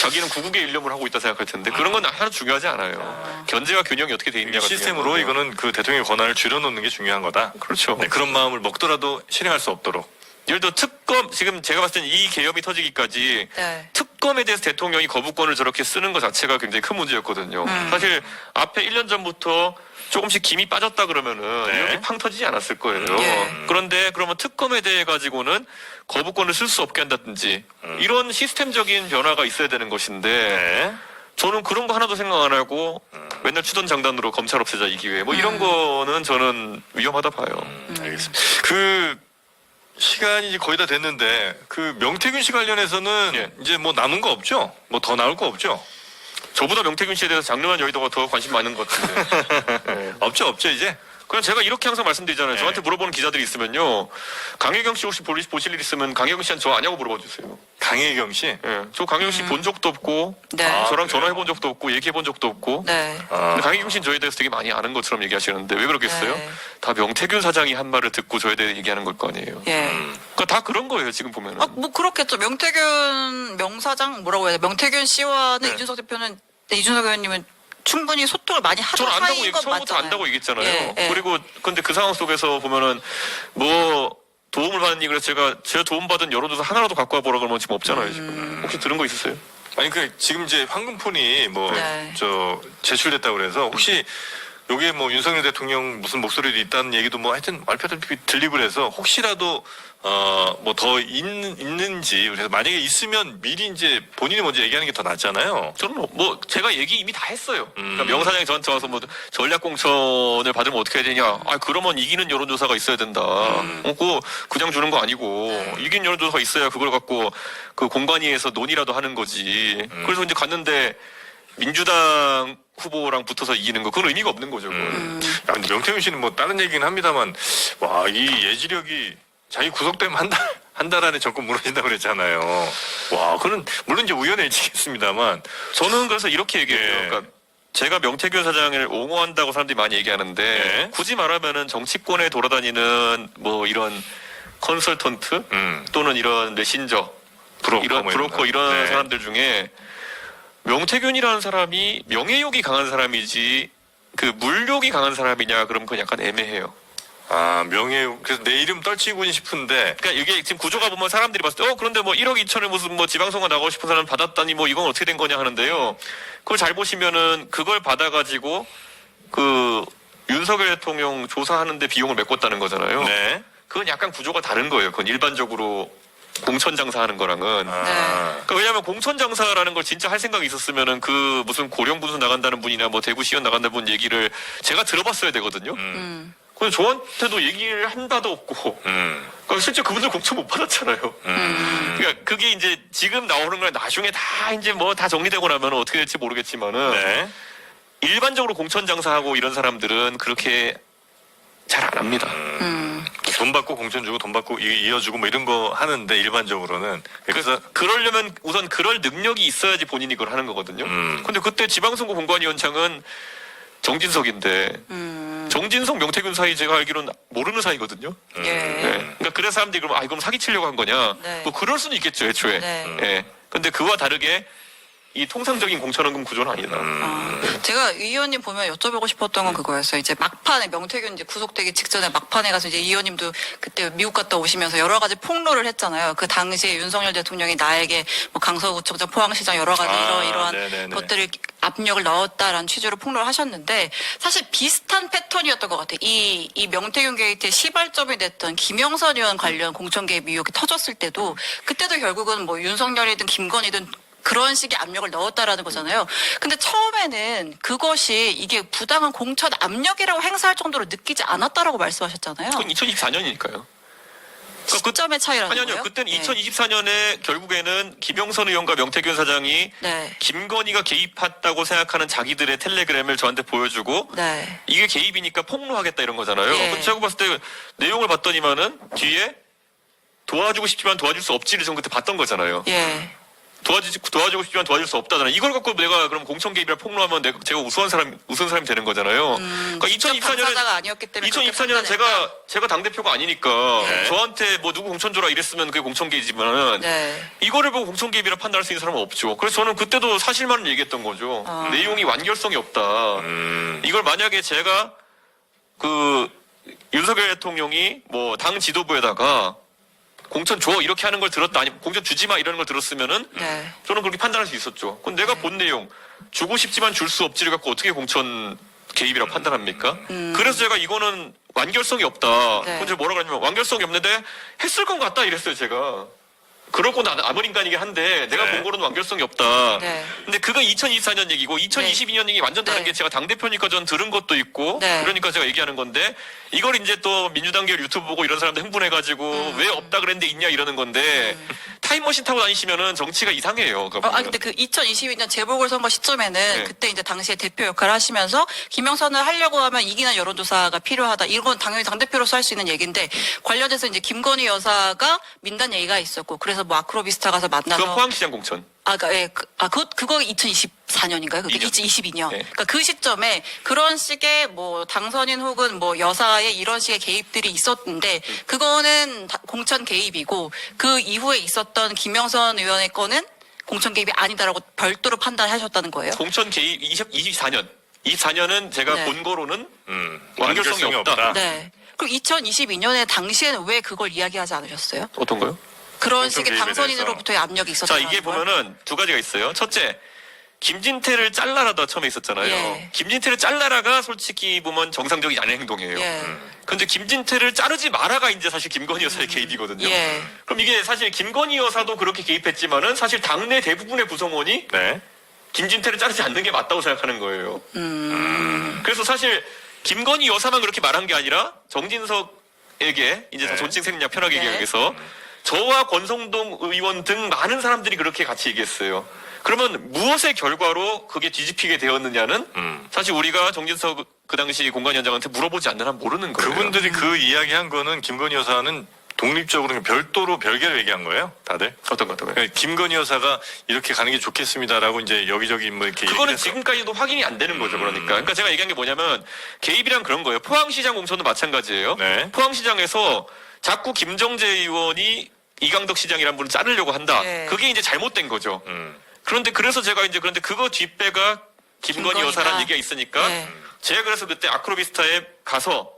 자기는 구국의 일념을 하고 있다 생각할 텐데 그런 건 하나 중요하지 않아요. 견제와 균형이 어떻게 돼 있냐가 시스템으로 중요한 거고요. 이거는 그 대통령의 권한을 줄여놓는 게 중요한 거다. 그렇죠. 네, 그런 마음을 먹더라도 실행할 수 없도록. 예를 들어 특검 지금 제가 봤을 때는 이 계엄이 터지기까지 네. 특검에 대해서 대통령이 거부권을 저렇게 쓰는 것 자체가 굉장히 큰 문제였거든요. 사실 앞에 1년 전부터 조금씩 김이 빠졌다 그러면은 네. 이렇게 팡 터지지 않았을 거예요. 예. 그런데 그러면 특검에 대해 가지고는 거부권을 쓸 수 없게 한다든지 이런 시스템적인 변화가 있어야 되는 것인데 네. 저는 그런 거 하나도 생각 안 하고 맨날 추던장단으로 검찰 없애자 이 기회에 뭐 이런 거는 저는 위험하다 봐요. 알겠습니다. 그 시간이 이제 거의 다 됐는데 그 명태균 씨 관련해서는 예. 이제 뭐 남은 거 없죠? 뭐 더 나올 거 없죠? 저보다 명태균 씨에 대해서 장르만 여의도가 더 관심 많은 것 같은데. 네. 없죠 이제. 그냥 제가 이렇게 항상 말씀드리잖아요. 네. 저한테 물어보는 기자들이 있으면요. 강혜경 씨 혹시 보실 일 있으면 강혜경 씨한테 저 아냐고 물어봐 주세요. 강혜경 씨. 예. 저 강혜경 씨 본 적도 없고 네. 저랑 그래요? 전화해 본 적도 없고 얘기해 본 적도 없고 네. 근데 강혜경 씨는 저에 대해서 되게 많이 아는 것처럼 얘기하시는데 왜 그러겠어요? 네. 다 명태균 사장이 한 말을 듣고 저에 대해 얘기하는 걸 거 아니에요. 예. 그러니까 다 그런 거예요 지금 보면은. 뭐 그렇겠죠. 명태균 명사장 뭐라고 해야 돼? 명태균 씨와는 네. 이준석 대표는 이준석 의원님은 충분히 소통을 많이 하던 저는 안다고 사이인 건 처음부터 맞잖아요. 안다고 얘기했잖아요. 예, 예. 그리고 근데 그 상황 속에서 보면은 뭐 도움을 받는 얘기를 제가 도움 받은 여론조사 하나라도 갖고 와보라 그러면 지금 없잖아요. 지금 혹시 들은 거 있으세요? 아니 그 지금 이제 황금폰이 뭐 네. 저 제출됐다고 그래서 혹시 요게 뭐 윤석열 대통령 무슨 목소리도 있다는 얘기도 뭐 하여튼 말편없이 들리고 그래서 혹시라도 뭐 더 있는지 그래서 만약에 있으면 미리 이제 본인이 먼저 얘기하는 게 더 낫잖아요. 저는 뭐 제가 얘기 이미 다 했어요. 그러니까 명 사장이 저한테 와서 뭐 전략 공천을 받으면 어떻게 해야 되냐. 아 그러면 이기는 여론조사가 있어야 된다. 그거 그냥 주는 거 아니고 이긴 여론조사가 있어야 그걸 갖고 그 공관위에서 논의라도 하는 거지. 그래서 이제 갔는데 민주당 후보랑 붙어서 이기는 거 그건 의미가 없는 거죠. 야, 근데 명태균 씨는 뭐 다른 얘기는 합니다만 와 이 예지력이 자기 구속되면 한 달 안에 정권 무너진다고 그랬잖아요. 와 그는 물론 이제 우연일치겠습니다만 저는 그래서 이렇게 얘기해요. 예. 그러니까 제가 명태균 사장을 옹호한다고 사람들이 많이 얘기하는데 예. 굳이 말하면은 정치권에 돌아다니는 뭐 이런 컨설턴트 또는 이런 메신저 브로커 이런 뭐 브로커 거. 이런 네. 사람들 중에 명태균이라는 사람이 명예욕이 강한 사람이지 그 물욕이 강한 사람이냐 그러면 그건 약간 애매해요. 아 명예 그래서 내 이름 떨치고 싶은데 그러니까 이게 지금 구조가 보면 사람들이 봤을 때 그런데 뭐 1억 2천을 무슨 뭐 지방선거 나가고 싶은 사람 받았다니 뭐 이건 어떻게 된 거냐 하는데요. 그걸 잘 보시면은 그걸 받아가지고 그 윤석열 대통령 조사하는데 비용을 메꿨다는 거잖아요. 네. 그건 약간 구조가 다른 거예요. 그건 일반적으로 공천 장사하는 거랑은. 그러니까 왜냐하면 공천 장사라는 걸 진짜 할 생각이 있었으면은 그 무슨 고령 분수 나간다는 분이나 뭐 대구시의원 나간다는 분 얘기를 제가 들어봤어야 되거든요. 근데 저한테도 얘기를 한 바도 없고, 그러니까 실제 그분들 공천 못 받았잖아요. 그러니까 그게 이제 지금 나오는 걸 나중에 다 이제 뭐 다 정리되고 나면 어떻게 될지 모르겠지만은 네. 일반적으로 공천 장사하고 이런 사람들은 그렇게 잘 안 합니다. 돈 받고 공천 주고 돈 받고 이어주고 뭐 이런 거 하는데 일반적으로는 그래서 그러려면 우선 그럴 능력이 있어야지 본인이 그걸 하는 거거든요. 근데 그때 지방선거 공관위원장은 정진석인데 정진석 명태균 사이 제가 알기로는 모르는 사이거든요. 예. 네. 그러니까 그래서 사람들이 그럼 그럼 사기치려고 한 거냐? 네. 뭐 그럴 수는 있겠죠, 애초에. 네. 예. 근데 그와 다르게 이 통상적인 공천원금 구조는 아니다. 제가 의원님 보면 여쭤보고 싶었던 건 그거였어요. 이제 막판에 명태균 이제 구속되기 직전에 막판에 가서 이제 의원님도 그때 미국 갔다 오시면서 여러 가지 폭로를 했잖아요. 그 당시에 윤석열 대통령이 나에게 뭐 강서구청장, 포항시장 여러 가지 이러한 네네네. 것들을 압력을 넣었다라는 취지로 폭로를 하셨는데 사실 비슷한 패턴이었던 것 같아요. 이 명태균 게이트의 시발점이 됐던 김영선 의원 관련 공천 개입 의혹이 터졌을 때도 그때도 결국은 뭐 윤석열이든 김건희든 그런 식의 압력을 넣었다라는 거잖아요. 근데 처음에는 그것이 이게 부당한 공천 압력이라고 행사할 정도로 느끼지 않았다라고 말씀하셨잖아요. 그건 2024년이니까요. 시점의 차이라는 거예요? 아니요. 그때는 네. 2024년에 결국에는 김영선 의원과 명태균 사장이 네. 김건희가 개입했다고 생각하는 자기들의 텔레그램을 저한테 보여주고 네. 이게 개입이니까 폭로하겠다 이런 거잖아요. 예. 근데 제가 봤을 때 내용을 봤더니만은 뒤에 도와주고 싶지만 도와줄 수 없지를 전 그때 봤던 거잖아요. 예. 도와주고 싶지만 도와줄 수 없다잖아. 이걸 갖고 내가 그럼 공천 개입이라 폭로하면 제가 우스운 사람이 되는 거잖아요. 그러니까 직접 2024년에 당사자가 아니었기 때문에 그렇게 2024년은 판단했다. 제가 당대표가 아니니까 네. 저한테 뭐 누구 공천 줘라 이랬으면 그게 공천 개입이지만은 네. 이거를 보고 공천 개입이라 판단할 수 있는 사람은 없죠. 그래서 저는 그때도 사실만을 얘기했던 거죠. 내용이 완결성이 없다. 이걸 만약에 제가 그 윤석열 대통령이 뭐 당 지도부에다가 공천 줘 이렇게 하는 걸 들었다 아니 공천 주지 마 이러는 걸 들었으면은 네. 저는 그렇게 판단할 수 있었죠. 그럼 내가 본 내용 주고 싶지만 줄 수 없지를 갖고 어떻게 공천 개입이라고 판단합니까? 그래서 제가 이거는 완결성이 없다. 네. 그래서 뭐라 그러냐면 완결성이 없는데 했을 것 같다 이랬어요 제가. 그렇고 나 아무 인간이긴 한데 내가 네. 본 거로는 완결성이 없다. 네. 근데 그건 2024년 얘기고 2022년 얘기 완전 다른 네. 게 제가 당대표니까 전 들은 것도 있고 네. 그러니까 제가 얘기하는 건데 이걸 이제 또 민주당계 유튜브 보고 이런 사람들 흥분해가지고 왜 없다 그랬는데 있냐 이러는 건데 타임머신 타고 다니시면은 정치가 이상해요. 근데 그 2022년 재보궐선거 시점에는 네. 그때 이제 당시에 대표 역할을 하시면서 김영선을 하려고 하면 이기는 여론조사가 필요하다. 이건 당연히 당대표로서 할 수 있는 얘기인데 관련해서 이제 김건희 여사가 민단 얘기가 있었고 그래서 뭐 아크로비스타 가서 만나서 그건 포항시장 공천. 그거 2024년인가요? 그게 2년. 2022년. 네. 그러니까 그 시점에 그런 식의 뭐 당선인 혹은 뭐 여사의 이런 식의 개입들이 있었는데 그거는 공천 개입이고 그 이후에 있었던 김영선 의원의 거는 공천 개입이 아니다라고 별도로 판단하셨다는 거예요. 공천 개입 24년. 24년은 제가 네. 본 거로는 완결성이 없다. 네. 그럼 2022년에 당시에는 왜 그걸 이야기하지 않으셨어요? 어떤 거요? 그런 공천 식의 개입에 당선인으로부터의 압력이 자, 있었다는 이게 걸? 보면은 두 가지가 있어요. 첫째, 김진태를 잘라라다 처음에 있었잖아요. 예. 김진태를 잘라라가 솔직히 보면 정상적인 야인 행동이에요. 예. 근데 김진태를 자르지 마라가 이제 사실 김건희 여사의 개입이거든요. 예. 그럼 이게 사실 김건희 여사도 그렇게 개입했지만은 사실 당내 대부분의 구성원이 네. 김진태를 자르지 않는 게 맞다고 생각하는 거예요. 그래서 사실 김건희 여사만 그렇게 말한 게 아니라 정진석에게 이제 네. 존칭 생략 편하게 네. 얘기해서 저와 권성동 의원 등 많은 사람들이 그렇게 같이 얘기했어요. 그러면 무엇의 결과로 그게 뒤집히게 되었느냐는 사실 우리가 정진석 그 당시 공관위원장한테 물어보지 않는 한 모르는 거예요. 그분들이 그 이야기한 거는 김건희 여사는 독립적으로 별도로 별개로 얘기한 거예요, 다들. 어떤 거. 그러니까 김건희 여사가 이렇게 가는 게 좋겠습니다라고 이제 여기저기 뭐 이렇게 그거는 얘기를 했어. 지금까지도 확인이 안 되는 거죠, 그러니까 제가 얘기한 게 뭐냐면 개입이란 그런 거예요. 포항시장 공천도 마찬가지예요. 네. 포항시장에서 자꾸 김정재 의원이 이강덕 시장이라는 분을 자르려고 한다. 네. 그게 이제 잘못된 거죠. 그런데 그래서 제가 이제 그런데 그거 뒷배가 김건희 김건희다. 여사라는 얘기가 있으니까 네. 제가 그래서 그때 아크로비스타에 가서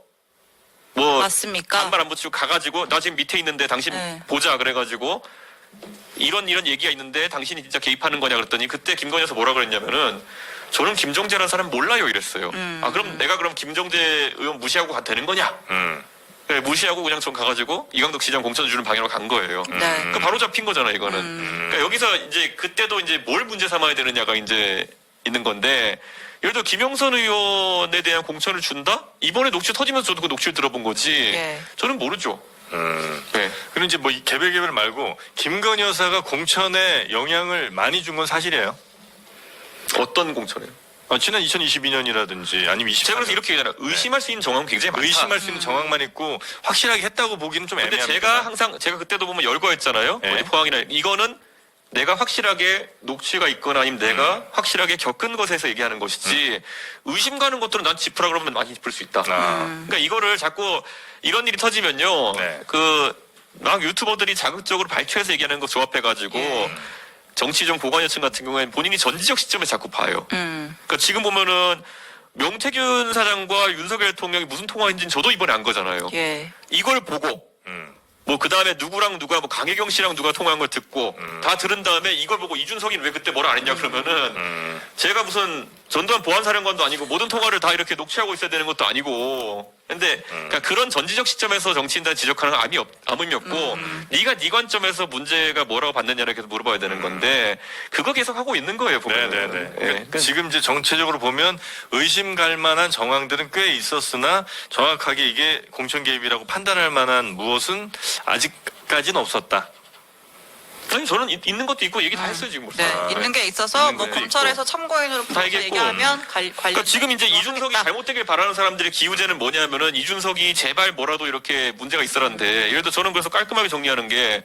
뭐 맞습니까? 반말 안 붙이고 가가지고 나 지금 밑에 있는데 당신 네. 보자 그래가지고 이런 얘기가 있는데 당신이 진짜 개입하는 거냐 그랬더니 그때 김건희 여사 뭐라 그랬냐면은 저는 김정재라는 사람 몰라요 이랬어요. 아 그럼 내가 그럼 김정재 의원 무시하고 가도 되는 거냐? 네, 무시하고 그냥 전 가가지고 이강덕 시장 공천 주는 방향으로 간 거예요. 네. 그 바로 잡힌 거잖아 이거는. 그러니까 여기서 이제 그때도 이제 뭘 문제 삼아야 되느냐가 이제 있는 건데 예를 들어 김영선 의원에 대한 공천을 준다? 이번에 녹취 터지면서 저도 그 녹취를 들어본 거지. 예. 저는 모르죠. 네. 그리고 이제 뭐 이 개별 말고 김건희 여사가 공천에 영향을 많이 준 건 사실이에요. 어떤 공천이에요? 지난 2022년이라든지 아니면 24년. 제가 그래서 이렇게 얘기하잖아요. 의심할 수 있는 정황은 굉장히 많다. 의심할 수 있는 정황만 있고 확실하게 했다고 보기는 좀 근데 애매합니다. 제가 항상 제가 그때도 보면 열거했잖아요. 네. 어디 포항이나 이거는 내가 확실하게 녹취가 있거나 아니면 내가 확실하게 겪은 것에서 얘기하는 것이지 의심 가는 것들은 난 짚으라 그러면 많이 짚을 수 있다. 그러니까 이거를 자꾸 이런 일이 터지면요. 네. 막 유튜버들이 자극적으로 발췌해서 얘기하는 거 조합해가지고 예. 정치적 보관여층 같은 경우에는 본인이 전지적 시점에 자꾸 봐요. 그러니까 지금 보면은 명태균 사장과 윤석열 대통령이 무슨 통화인지는 저도 이번에 안 거잖아요. 예. 이걸 보고 뭐 그 다음에 누구랑 누가 뭐 강혜경 씨랑 누가 통화한 걸 듣고 다 들은 다음에 이걸 보고 이준석이는 왜 그때 뭐라 안 했냐 그러면은 제가 무슨 전두환 보안사령관도 아니고 모든 통화를 다 이렇게 녹취하고 있어야 되는 것도 아니고 근데 그러니까 그런 전지적 시점에서 정치인단 지적하는 건 아무 의미 없고 네가 네 관점에서 문제가 뭐라고 봤느냐를 계속 물어봐야 되는 건데 그거 계속 하고 있는 거예요 보면. 네네네. 그러니까 지금 이제 정체적으로 보면 의심 갈 만한 정황들은 꽤 있었으나 정확하게 이게 공천 개입이라고 판단할 만한 무엇은 아직까지는 없었다. 아니 저는 있는 것도 있고 얘기 다 했어요 지금 벌써. 네. 있는 게 있어서 있는 뭐 것도 검찰에서 있고. 참고인으로 다 불러서 얘기했고. 얘기하면 관련. 그러니까 지금 이제 이준석이 잘못되길 바라는 사람들의 기우제는 뭐냐면은 이준석이 제발 뭐라도 이렇게 문제가 있어라는데 예를 들어 저는 그래서 깔끔하게 정리하는 게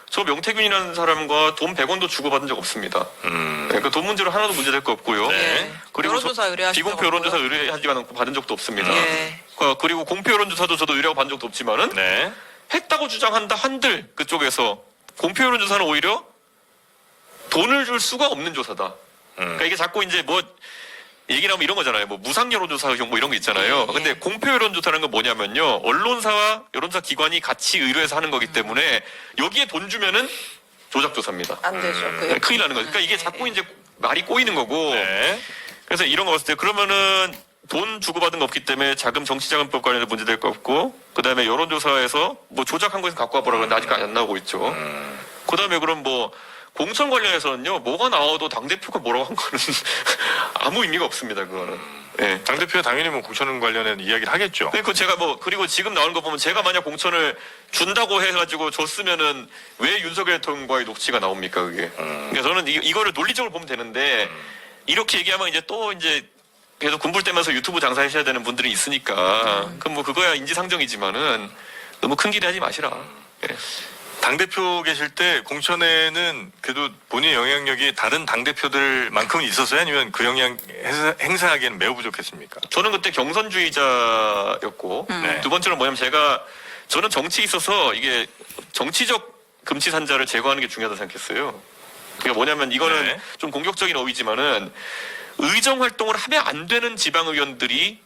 저 명태균이라는 사람과 돈 100원도 주고받은 적 없습니다. 그러니까 돈 문제로 하나도 문제될 거 없고요. 네. 그리고 여론조사 의뢰하신 비공표 적 여론조사 없고요. 의뢰하지 않고 받은 적도 없습니다. 예. 그리고 공표 여론조사도 저도 의뢰하고 받은 적도 없지만은 네. 했다고 주장한다 한들 그쪽에서 공표 여론조사는 오히려 돈을 줄 수가 없는 조사다. 그러니까 이게 자꾸 이제 뭐 얘기 나오면 이런 거잖아요. 뭐 무상 여론조사 뭐 이런 거 있잖아요. 예. 근데 공표 여론조사라는 건 뭐냐면요. 언론사와 여론조사 기관이 같이 의뢰해서 하는 거기 때문에 여기에 돈 주면은 조작 조사입니다. 안 되죠. 큰일 나는 거죠. 그러니까 이게 자꾸 이제 말이 꼬이는 거고. 네. 그래서 이런 거 봤을 때 그러면은 돈 주고받은 거 없기 때문에 정치자금법 관련해서 문제될 거 없고 그다음에 여론조사에서 뭐 조작한 거에서 갖고 와보라 그러는데 아직까지 안 나오고 있죠. 그다음에 그럼 뭐 공천 관련해서는요 뭐가 나와도 당대표가 뭐라고 한 거는 아무 의미가 없습니다 그거는. 예. 당대표가 당연히 뭐 공천 관련해 이야기를 하겠죠. 그리고 제가 뭐 그리고 지금 나오는 거 보면 제가 만약 공천을 준다고 해가지고 줬으면은 왜 윤석열 대통령과의 녹취가 나옵니까 그게? 그러니까 저는 이거를 논리적으로 보면 되는데 이렇게 얘기하면 이제 또 이제 계속 군불대면서 유튜브 장사하셔야 되는 분들이 있으니까 그럼 뭐 그거야 인지상정이지만은 너무 큰 기대하지 마시라. 예. 당대표 계실 때 공천에는 그래도 본인의 영향력이 다른 당대표들만큼은 있었어요? 아니면 그 영향 행사하기에는 매우 부족했습니까? 저는 그때 경선주의자였고 네. 두 번째로 뭐냐면 저는 정치에 있어서 이게 정치적 금치산자를 제거하는 게 중요하다고 생각했어요. 그러니까 뭐냐면 이거는 네. 좀 공격적인 어휘지만은 의정 활동을 하면 안 되는 지방 의원들이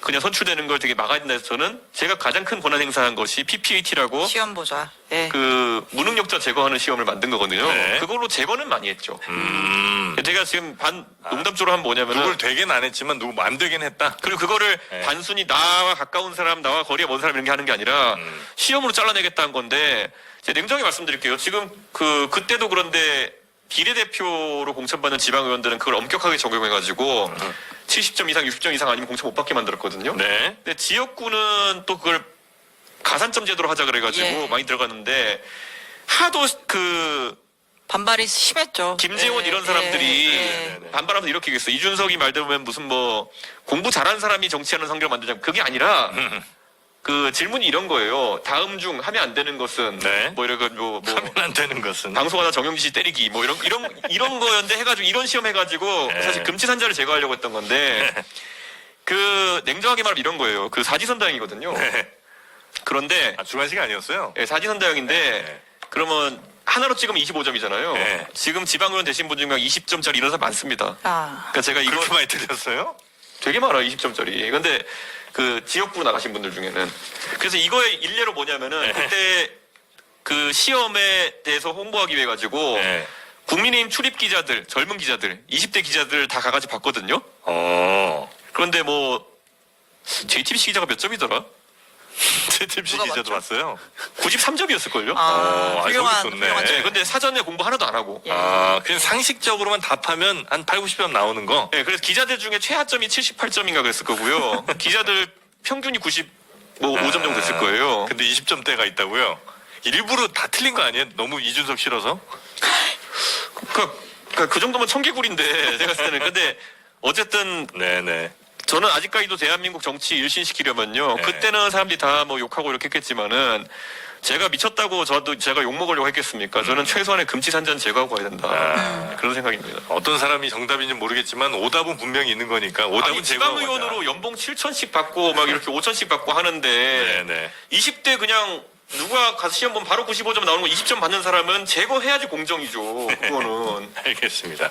그냥 선출되는 걸 되게 막아야 된다 해서 저는 제가 가장 큰 권한 행사한 것이 PPAT라고 시험 보자. 예. 그 무능력자 제거하는 시험을 만든 거거든요. 네. 그걸로 제거는 많이 했죠. 제가 지금 농담적으로 하면 뭐냐면은 누굴 되긴 안 했지만 누구 안 되긴 했다. 그리고 그거를 네. 단순히 나와 가까운 사람, 나와 거리가 먼 사람 이런 게 하는 게 아니라 시험으로 잘라내겠다는 건데 제가 냉정히 말씀드릴게요. 지금 그때도 그런데 비례대표로 공천받는 지방의원들은 그걸 엄격하게 적용해가지고 70점 이상, 60점 이상 아니면 공천 못 받게 만들었거든요. 네. 근데 지역구는 또 그걸 가산점 제도로 하자 그래가지고 예. 많이 들어갔는데 하도 반발이 심했죠. 김재원 예, 이런 사람들이 예, 예. 반발하면서 이렇게 얘기했어. 이준석이 말 들으면 무슨 뭐 공부 잘하는 사람이 정치하는 상대를 만들자. 그게 아니라 그 질문이 이런 거예요. 다음 중 하면 안 되는 것은 네. 뭐 이런 뭐 하면 안 되는 것은 방송하다 정영진 씨 때리기 뭐 이런 거였는데 해가지고 이런 시험 해가지고 네. 사실 금치산자를 제거하려고 했던 건데 그 냉정하게 말하면 이런 거예요. 그 사지선다형이거든요. 네. 그런데 주관식 아니었어요. 예, 사지선다형인데 네. 그러면 하나로 찍으면 25점이잖아요. 네. 지금 지방의원 되신 분 중에 20점짜리 이런 사람 많습니다. 아, 그러니까 제가 이거 그렇게 많이 틀렸어요? 되게 많아요, 20점짜리. 근데 그 지역구 나가신 분들 중에는. 그래서 이거의 일례로 뭐냐면은 네. 그때 그 시험에 대해서 홍보하기 위해 가지고 네. 국민의힘 출입 기자들, 젊은 기자들, 20대 기자들 다 가가지고 봤거든요. 그런데 뭐 JTBC 기자가 몇 점이더라? TBC 누가 기자도 맞죠? 봤어요. 93점이었을걸요? 훌륭한, 저기 좋네. 훌륭한 네, 근데 사전에 공부 하나도 안 하고. 예. 그냥 상식적으로만 답하면 한 8, 90점 나오는 거. 네, 그래서 기자들 중에 최하점이 78점인가 그랬을 거고요. 기자들 평균이 95점 정도 됐을 거예요. 근데 20점대가 있다고요? 일부러 다 틀린 거 아니에요? 너무 이준석 싫어서? 그 정도면 청개구리인데 제가 봤을 때는. 근데 어쨌든 네네. 저는 아직까지도 대한민국 정치 일신시키려면요. 네. 그때는 사람들이 다 뭐 욕하고 이렇게 했겠지만은 제가 미쳤다고 제가 욕먹으려고 했겠습니까? 저는 최소한의 금치산자는 제거하고 가야 된다. 그런 생각입니다. 어떤 사람이 정답인지 모르겠지만 오답은 분명히 있는 거니까 오답은 아니, 제거하고 가자. 지방의원으로 연봉 7천씩 받고 막 이렇게 5천씩 받고 하는데 네네. 20대 그냥 누가 가서 시험 보면 바로 95점 나오는 거 20점 받는 사람은 제거해야지 공정이죠. 그거는. 알겠습니다.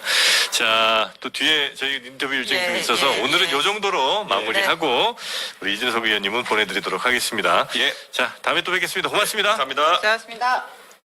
자, 또 뒤에 저희 인터뷰 일정이 예, 좀 있어서 예, 오늘은 예. 요 정도로 마무리하고 우리 이준석 의원님은 보내드리도록 하겠습니다. 예. 자, 다음에 또 뵙겠습니다. 고맙습니다. 감사합니다. 고생하셨습니다.